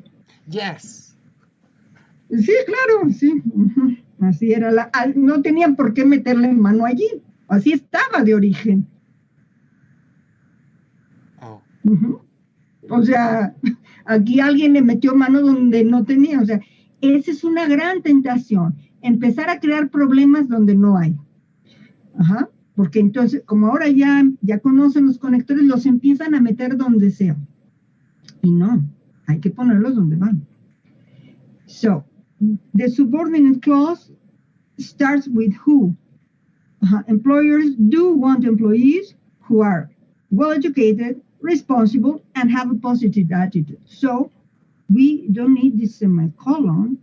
Yes. Sí, claro, sí. Ujú. Así era. No tenían por qué meterle mano allí. Así estaba de origen. Oh. Ujú. O sea, aquí alguien le metió mano donde no tenía. O sea, esa es una gran tentación. Empezar a crear problemas donde no hay. Ajá. Porque entonces, como ahora ya conocen los conectores, los empiezan a meter donde sea. Y no, hay que ponerlos donde van. So, the subordinate clause starts with who. Employers do want employees who are well educated, responsible, and have a positive attitude. So, we don't need this semicolon.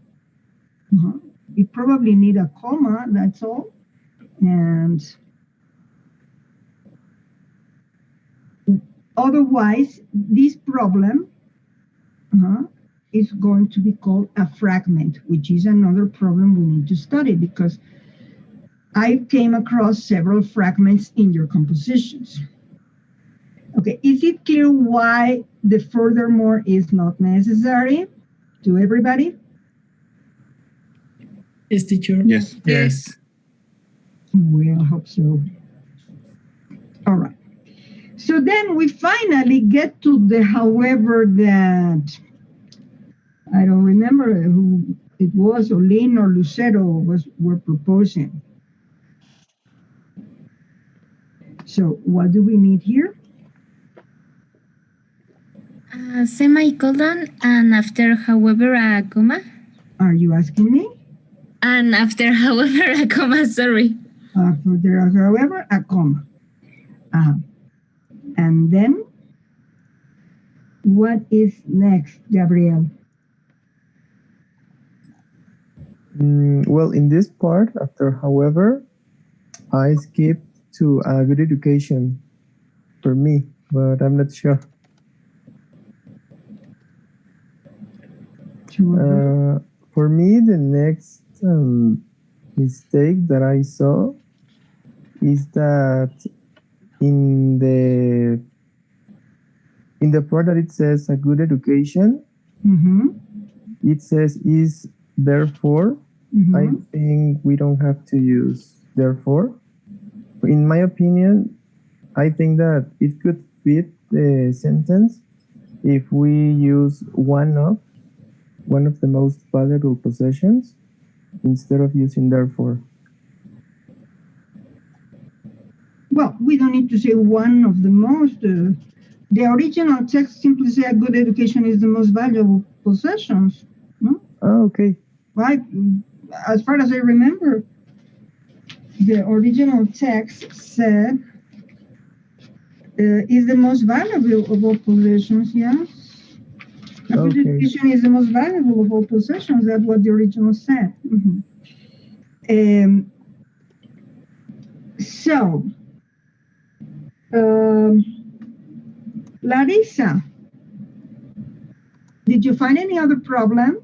We probably need a comma, that's all. And otherwise, this problem is going to be called a fragment, which is another problem we need to study because I came across several fragments in your compositions. Okay, is it clear why the furthermore is not necessary to everybody? Yes, teacher. Yes. Yes. Well, I hope so. All right. So then we finally get to the however that I don't remember who it was, or Lynn or Lucero were proposing. So what do we need here? Semicolon and after however a comma. Are you asking me? And after however a comma, sorry. After however a comma. And then what is next, Gabriel? Well, in this part, after however, I skipped to a good education for me, but I'm not sure. For me, the next mistake that I saw is that in the part that it says a good education, it says is therefore. I think we don't have to use therefore. In my opinion, I think that it could fit the sentence if we use one of the most valuable possessions instead of using therefore. Well, we don't need to say one of the most. The original text simply says a good education is the most valuable possessions. No? Oh, okay. Right. As far as I remember, the original text said is the most valuable of all possessions. Yes. A good education is the most valuable of all possessions. That's what the original said. So, Larissa, did you find any other problem?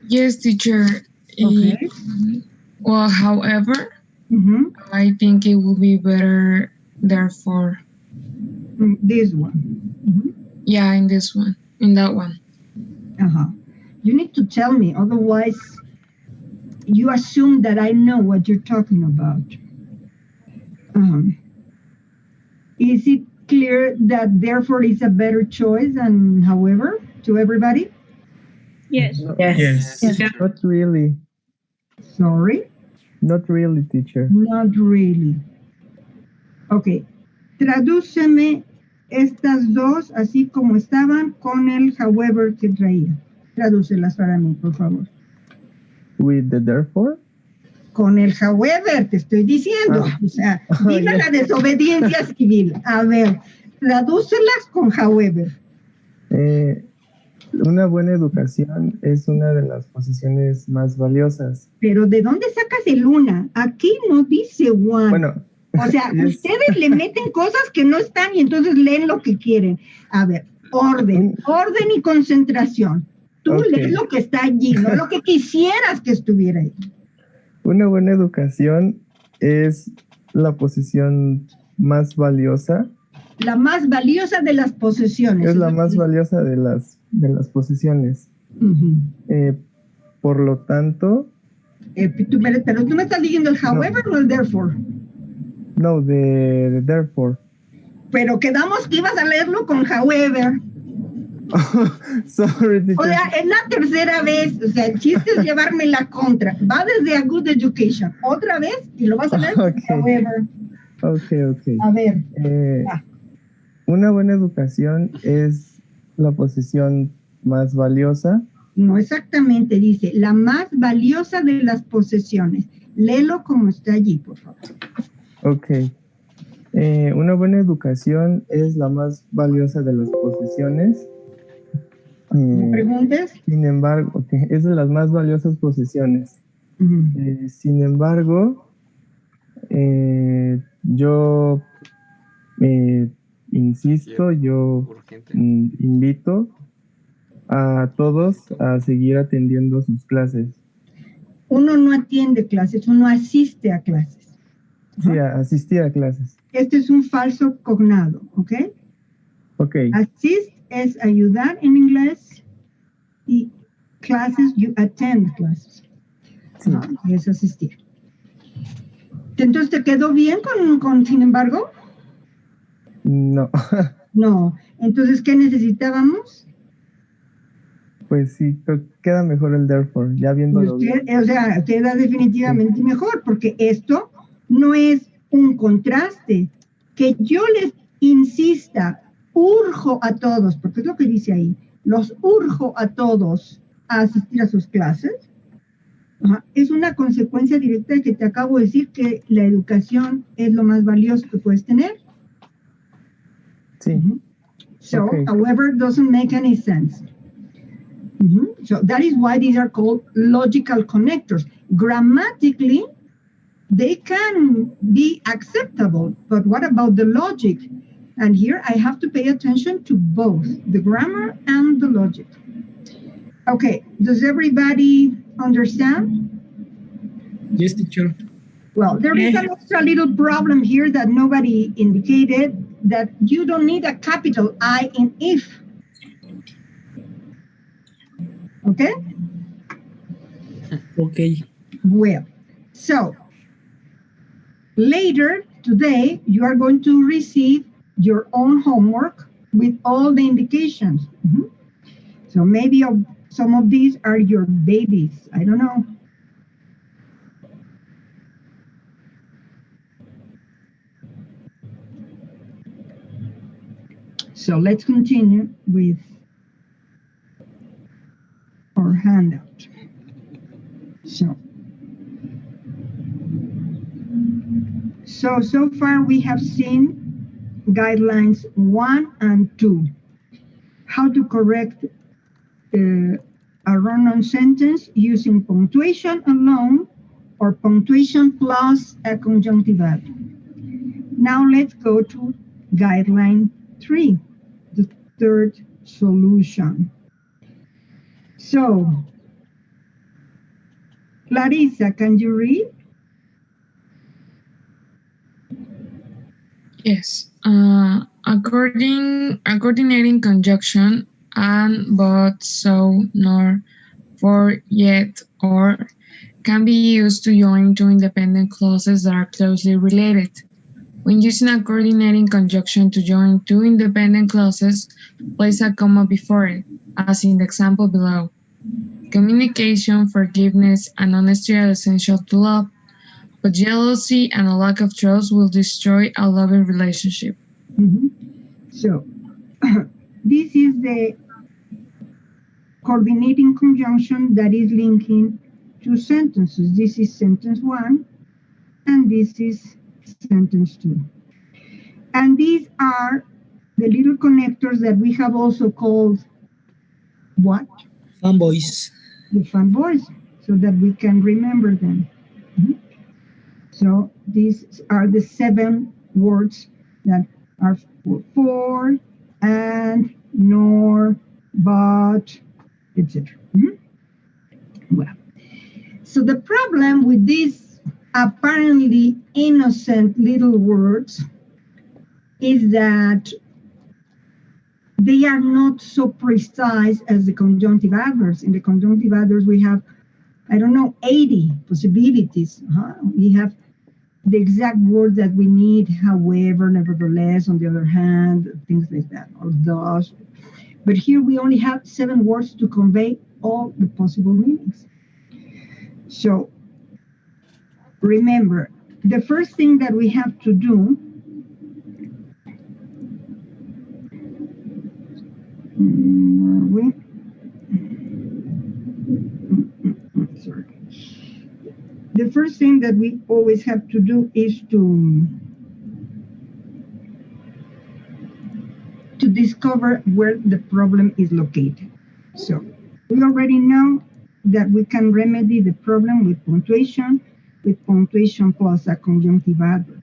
Yes, teacher. Okay. Well, however, I think it will be better therefore. This one. Yeah, in this one, in that one. You need to tell me, otherwise you assume that I know what you're talking about. Is it clear that therefore is a better choice than however to everybody? Yes. Yes. Not really. Sorry? Not really, teacher. Not really. Ok. Tradúceme estas dos así como estaban con el however que traía. Tradúcelas para mí, por favor. With the therefore? Con el however, te estoy diciendo. O sea, viva la desobediencia civil. A ver, tradúcelas con however. Una buena educación es una de las posiciones más valiosas. Pero ¿de dónde sacas el una? Aquí no dice one. Bueno. O sea, ustedes le meten cosas que no están y entonces leen lo que quieren. A ver, orden y concentración. Tú lees lo que está allí, no lo que quisieras que estuviera ahí. Una buena educación es la posición más valiosa La más valiosa de las posesiones. Es la más valiosa de las posesiones. Por lo tanto... pero tú me estás diciendo el however o el therefore. No, de therefore. Pero quedamos que ibas a leerlo con however. Sorry, teacher. O sea, es la tercera vez. O sea, el chiste es llevarme la contra. Va desde a good education. Otra vez y lo vas a leer con however. Ok. A ver. Una buena educación es la posesión más valiosa. No exactamente, dice la más valiosa de las posesiones. Léelo como está allí, por favor. Ok. Una buena educación es la más valiosa de las posesiones. ¿Me preguntes? Sin embargo, es de las más valiosas posesiones. Sin embargo, yo insisto, yo invito a todos a seguir atendiendo sus clases. Uno no atiende clases, uno asiste a clases. Sí, asistir a clases. Este es un falso cognado, ¿ok? Ok. Assist es ayudar en inglés y clases, you attend clases. Sí. Es asistir. Entonces, ¿te quedó bien con sin embargo? No. No. Entonces, ¿qué necesitábamos? Pues sí, queda mejor el therefore, ya viéndolo bien. O sea, queda definitivamente mejor, porque esto no es un contraste. Que yo les insista, urjo a todos, porque es lo que dice ahí, los urjo a todos a asistir a sus clases. Es una consecuencia directa de que te acabo de decir que la educación es lo más valioso que puedes tener. Sí. So, however, doesn't make any sense. So that is why these are called logical connectors. Grammatically, they can be acceptable, but what about the logic? And here I have to pay attention to both the grammar and the logic. Okay, does everybody understand? Yes, teacher. Well, there is an extra little problem here that nobody indicated, that you don't need a capital I in if. Okay? Okay. Well, so later today, you are going to receive your own homework with all the indications. So maybe some of these are your babies. I don't know. So let's continue with our handout. So far we have seen guidelines 1 and 2. How to correct a run-on sentence using punctuation alone or punctuation plus a conjunctive adverb. Now let's go to guideline 3, the third solution. So, Clarissa, can you read? Yes. A coordinating conjunction and, but, so, nor, for, yet, or can be used to join two independent clauses that are closely related. When using a coordinating conjunction to join two independent clauses, place a comma before it, as in the example below. Communication, forgiveness, and honesty are essential to love, but jealousy and a lack of trust will destroy a loving relationship. So, this is the coordinating conjunction that is linking two sentences. This is sentence 1, and this is sentence 2. And these are the little connectors that we have also called what? Fanboys. The fanboys, so that we can remember them. So these are the 7 words that are for, and, nor, but, etc. Well, so the problem with these apparently innocent little words is that they are not so precise as the conjunctive adverbs. In the conjunctive adverbs, we have, I don't know, 80 possibilities. We have the exact word that we need, however, nevertheless, on the other hand, things like that, or thus. But here we only have 7 words to convey all the possible meanings. So remember, the first thing that we have to do sorry. The first thing that we always have to do is to discover where the problem is located. So we already know that we can remedy the problem with punctuation plus a conjunctive adverb.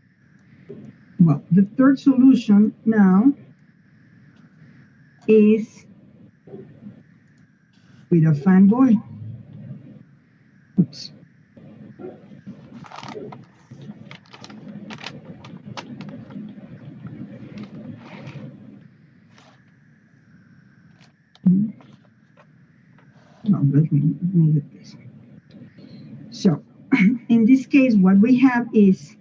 Well, the third solution now is with a fanboy. Oops. No, let me get this. So, in this case, what we have is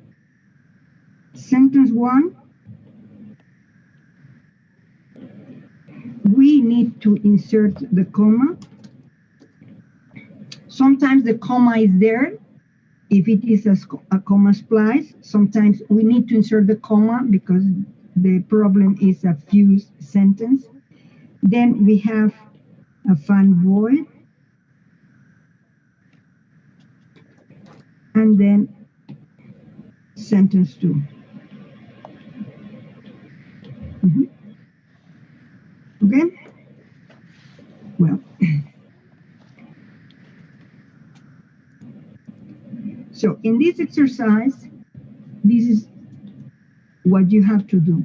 sentence 1. We need to insert the comma. Sometimes the comma is there if it is a comma splice. Sometimes we need to insert the comma because the problem is a fused sentence. Then we have a fanboy. And then sentence 2. Okay? Well, so in this exercise, this is what you have to do.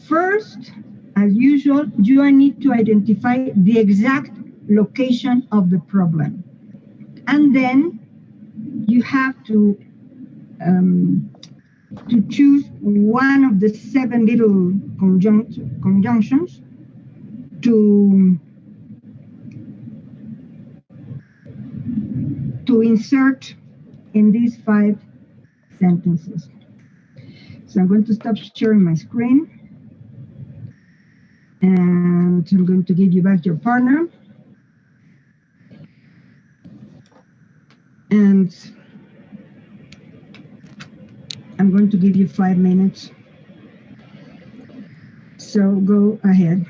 First, as usual, you need to identify the exact location of the problem. And then you have to choose one of the 7 little conjunctions to insert in these 5 sentences. So I'm going to stop sharing my screen, and I'm going to give you back your partner. And I'm going to give you 5 minutes. So go ahead.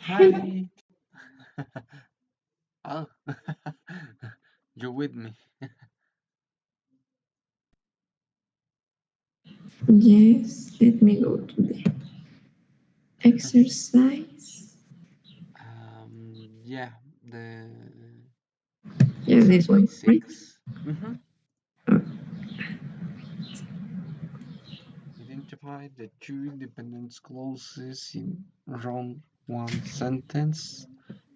Hi. Oh, you with me? Yes, let me go to the exercise. Yeah, this one, right? Identify the 2 independent clauses in round 1 sentence.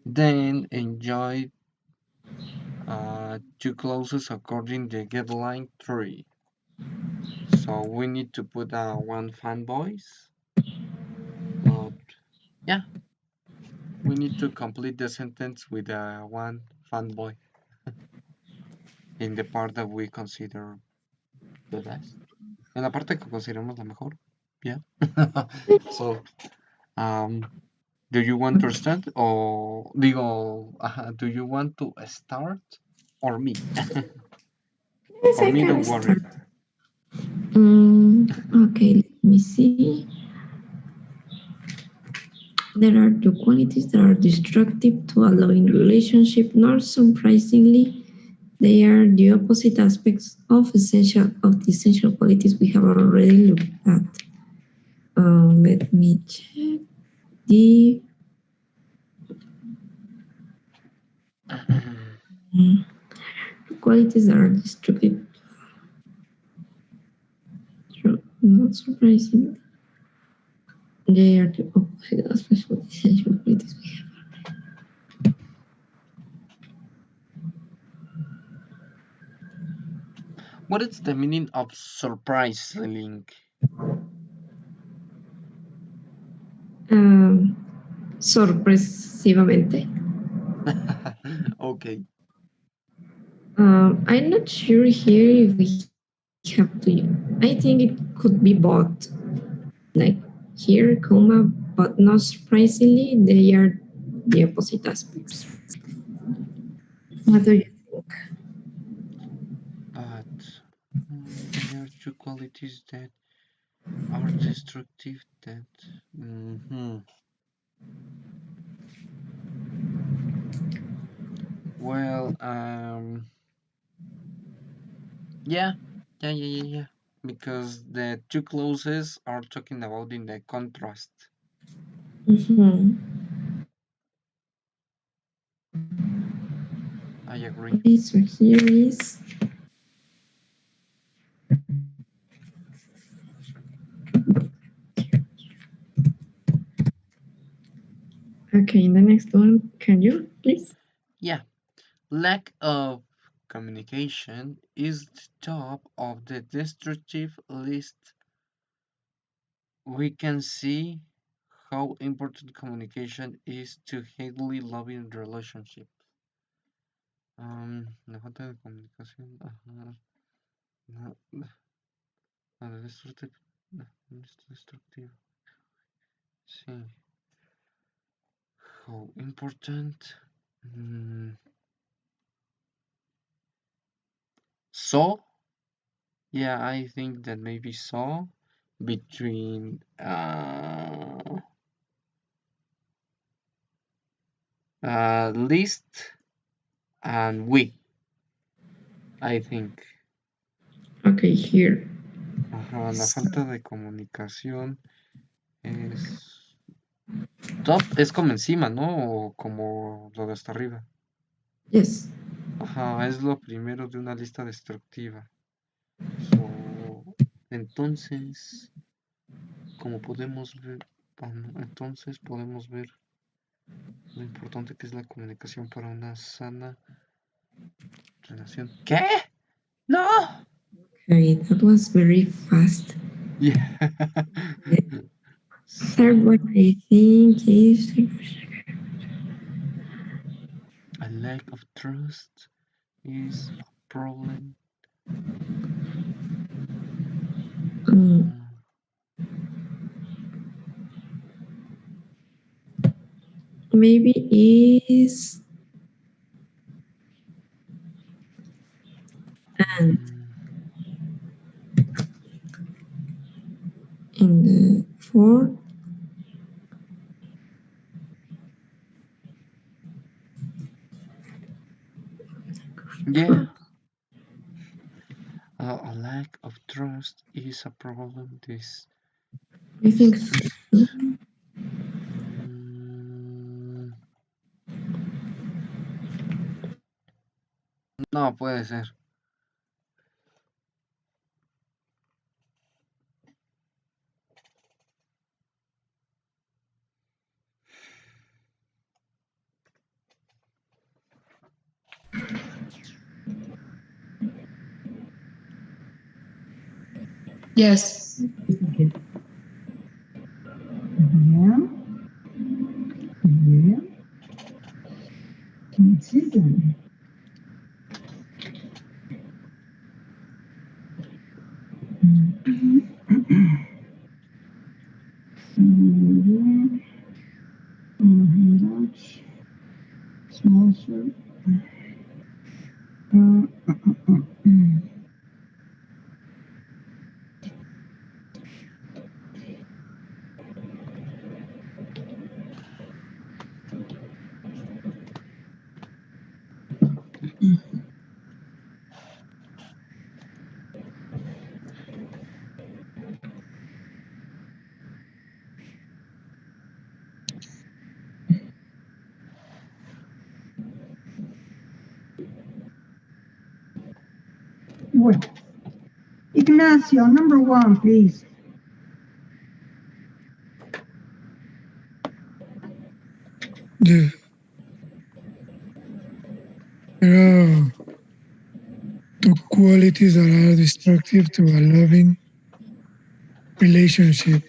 Then enjoy 2 clauses according to guideline 3. So we need to put 1 fanboys. But yeah, we need to complete the sentence with 1 fanboy in the part that we consider the best. En la parte que consideramos la mejor. Yeah. So, do you want to start or do you want to start or me? Yes, or I me, can don't start. worry. Okay, let me see. There are 2 qualities that are destructive to a loving relationship. Not surprisingly, They are the opposite aspects of the essential qualities we have already looked at. Let me check the qualities that are destructive. Not surprising. They are the opposite aspects of the essential qualities we have. What is the meaning of surprising? Sorpresivamente. Okay. I'm not sure here if we have to. I think it could be both. Like here, comma, but not surprisingly, they are the opposite aspects. What do you think? But there are two qualities that are destructive that well yeah because the two clauses are talking about in the contrast. I agree. Okay, so here is okay, the next one, can you please? Yeah. Lack of communication is the top of the destructive list. We can see how important communication is to healthy loving relationships. La falta de comunicación, destructivo. Sí. How important? So, yeah, I think that maybe so between list and we. I think. Okay, here. Ajá, la falta de comunicación es top, es como encima, ¿no? O como lo de hasta arriba. Yes. Ajá, es lo primero de una lista destructiva. Entonces, como podemos ver, entonces podemos ver lo importante que es la comunicación para una sana relación. ¿Qué? No. Okay, that was very fast. Yeah. Third one, I think, is a lack of trust is a problem. Maybe is and in the fourth. Yeah. A lack of trust is a problem. This. I think. No puede ser. Yes. Yeah. Yeah. Consider. Small soup. Well, Ignacio, number 1, please. The, there are two qualities that are destructive to a loving relationship.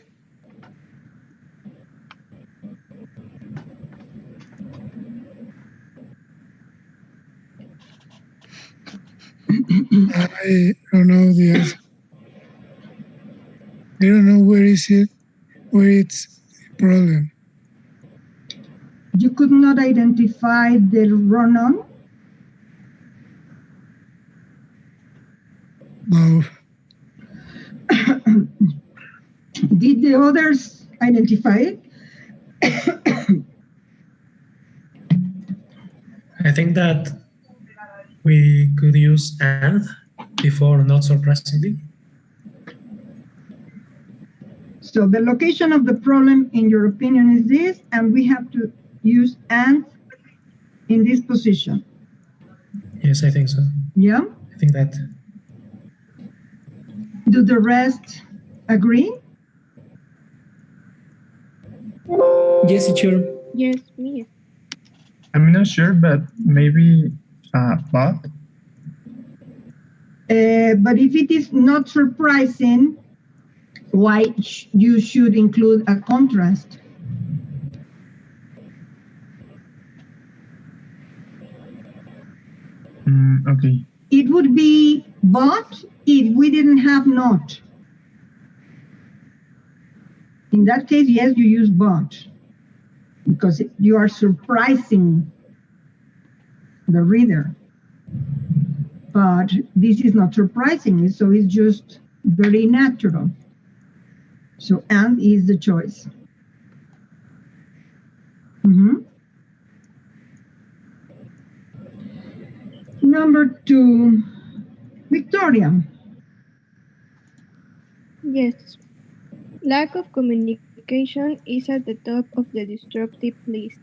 I don't know the answer. I don't know where it's the problem. You could not identify the run-on? No. Did the others identify it? I think that we could use and before, not surprisingly. So the location of the problem, in your opinion, is this, and we have to use and in this position. Yes, I think so. Yeah? I think that. Do the rest agree? Yes, teacher. Yes, please. I'm not sure, but maybe but. But if it is not surprising, why you should include a contrast? Okay. It would be but if we didn't have not. In that case, yes, you use but because you are surprising the reader. But this is not surprising, so it's just very natural. So and is the choice. Number 2, Victoria. Yes. Lack of communication is at the top of the destructive list.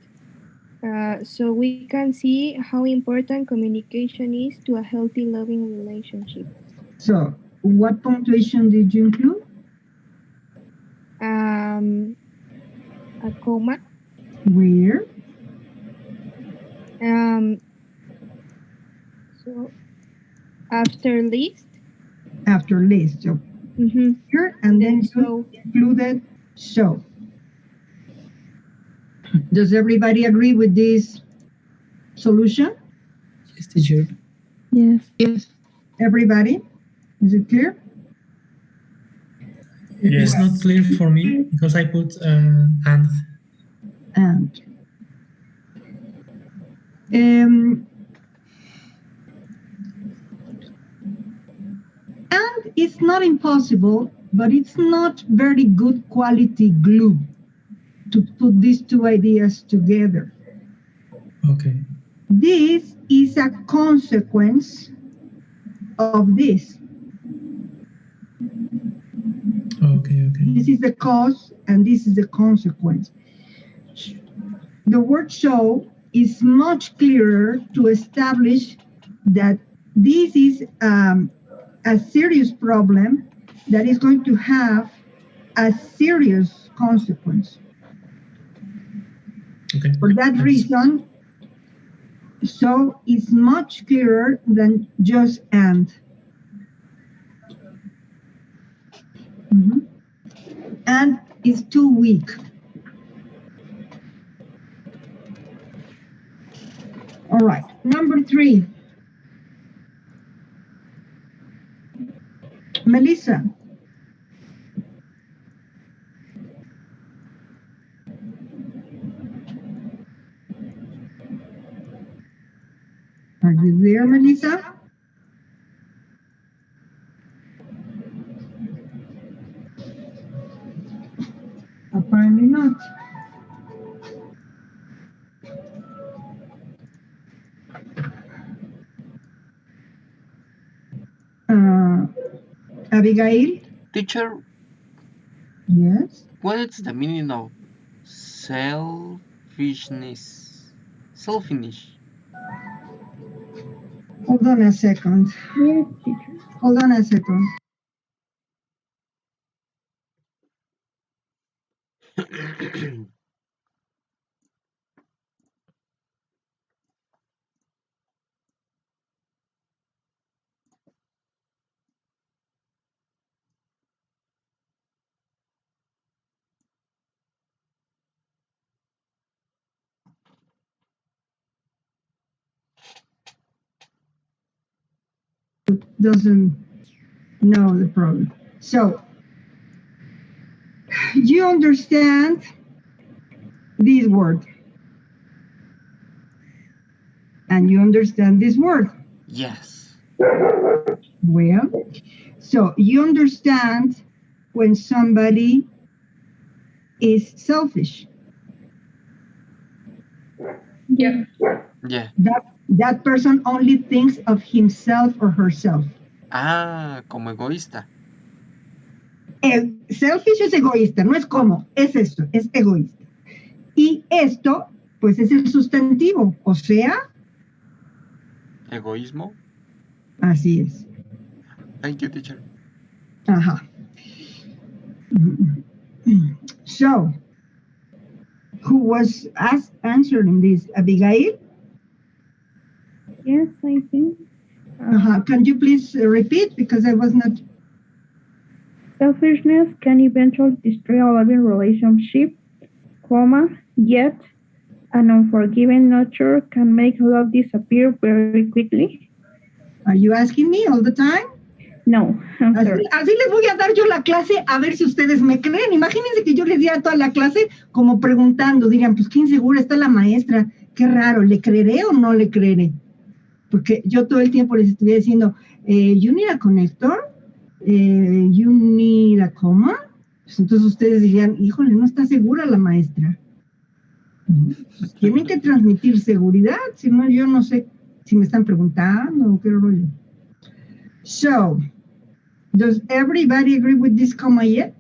So we can see how important communication is to a healthy, loving relationship. So, what punctuation did you include? A comma. Where? So after list. After list. So here and then you included so. Does everybody agree with this solution? Yes, teacher. Yes. Yes. Everybody? Is it clear? It's not clear for me because I put and. And. And it's not impossible, but it's not very good quality glue to put these two ideas together. Okay. This is a consequence of this. Okay. This is the cause and this is the consequence. The word so is much clearer to establish that this is a serious problem that is going to have a serious consequence. Okay. For that reason, so is much clearer than just and. And is too weak. All right, number 3. Melissa. Are you there, Melissa? Apparently not. Abigail? Teacher, Yes? what is the meaning of selfishness? Selfish. Hold on a second. Yes, teacher. Hold on a second. Doesn't know the problem. So you understand this word and you understand this word. Yes. Well, so you understand when somebody is selfish. Yeah. Yeah. That person only thinks of himself or herself. Ah, como egoísta. Selfish es egoísta, no es como, es esto, es egoísta. Y esto, pues es el sustantivo, o sea, Egoísmo. así es. Thank you, teacher. Ajá. So, who was answering this? Abigail? Yes, I think. Can you please repeat? Because I was not... Selfishness can eventually destroy a loving relationship, yet an unforgiving nature can make love disappear very quickly. Are you asking me all the time? No, I'm sorry. Así les voy a dar yo la clase a ver si ustedes me creen. Imagínense que yo les diera toda la clase como preguntando, dirían, pues qué insegura está la maestra, qué raro, ¿le creeré o no le creeré? Porque yo todo el tiempo les estuviera diciendo, you need a connector, you need a comma. Pues entonces ustedes dirían, híjole, no está segura la maestra. Pues tienen que transmitir seguridad, si no yo no sé si me están preguntando o qué rollo. So, does everybody agree with this comma yet?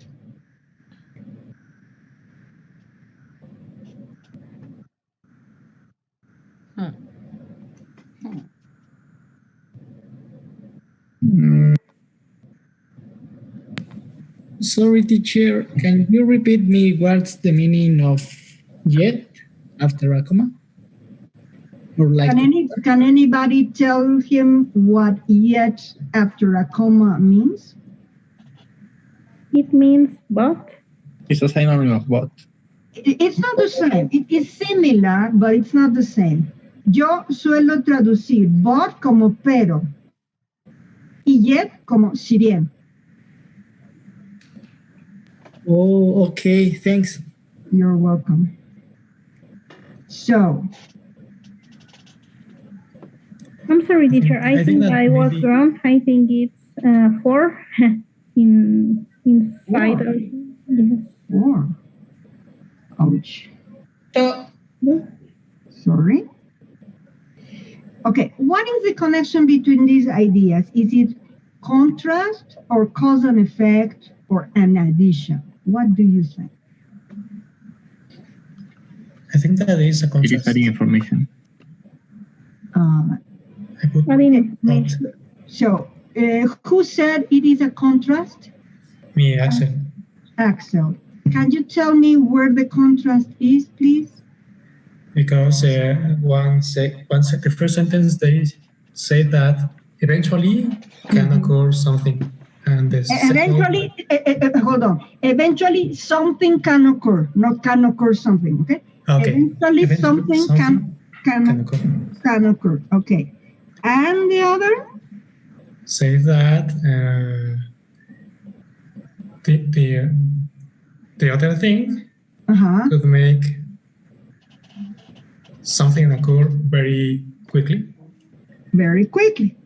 Sorry, teacher, can you repeat me what's the meaning of yet after a comma? Or like Can anybody tell him what yet after a comma means? It means but. It's a synonym of but. It's not the same. It is similar, but it's not the same. Yo suelo traducir but como pero y yet como si bien. Oh, okay, thanks. You're welcome. So, I'm sorry, teacher. I think I was wrong. I think it's 4 inside of yes. 4. Ouch. Sorry. Okay, what is the connection between these ideas? Is it contrast or cause and effect or an addition? What do you think? I think that is a contrast. It is adding information. So, who said it is a contrast? Me, Axel. Axel. Can you tell me where the contrast is, please? Because the first sentence they say that eventually can occur something, and the eventually, hold on. Eventually, something can occur, not can occur something. Okay. Eventually something can occur. Okay. And the other? Say that the other thing could make something occur very quickly. Very quickly.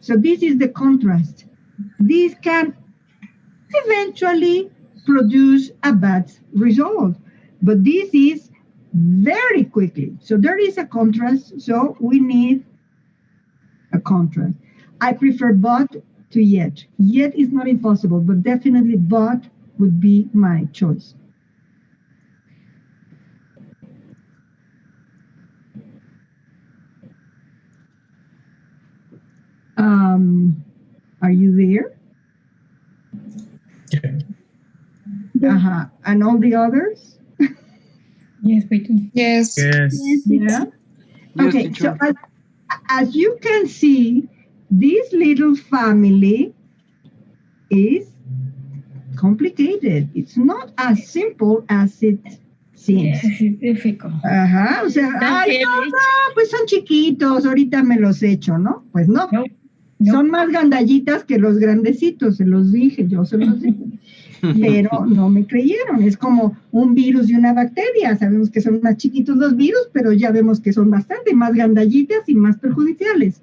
So this is the contrast. This can eventually produce a bad result, but this is very quickly. So there is a contrast, so we need a contrast. I prefer but to yet. Yet is not impossible, but definitely but would be my choice. Are you there? Uh-huh. And all the others? Yes, we do. Yes. Yeah. Okay, so as you can see, this little family is complicated. It's not as simple as it seems. Yes, it's difficult. Ajá, o sea, ay, no, pues son chiquitos, ahorita me los echo, ¿no? Pues no. Son más gandallitas que los grandecitos, se los dije, yo se los dije. Pero no me creyeron, es como un virus y una bacteria, sabemos que son más chiquitos los virus, pero ya vemos que son bastante más gandallitas y más perjudiciales.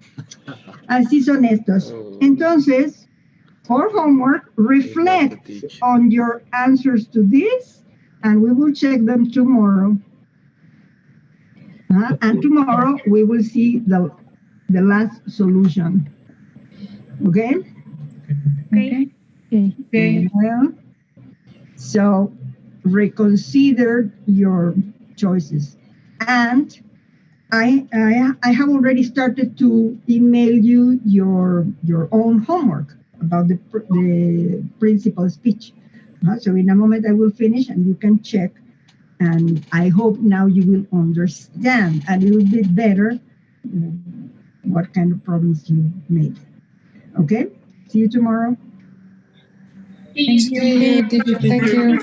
Así son estos. Entonces, for homework, reflect on your answers to this, and we will check them tomorrow. And tomorrow we will see the last solution. Okay? Okay. Well, so reconsider your choices. And I have already started to email you your own homework about the principal speech. So in a moment I will finish and you can check. And I hope now you will understand a little bit better what kind of problems you made. Okay? See you tomorrow. Thank you. Thank you.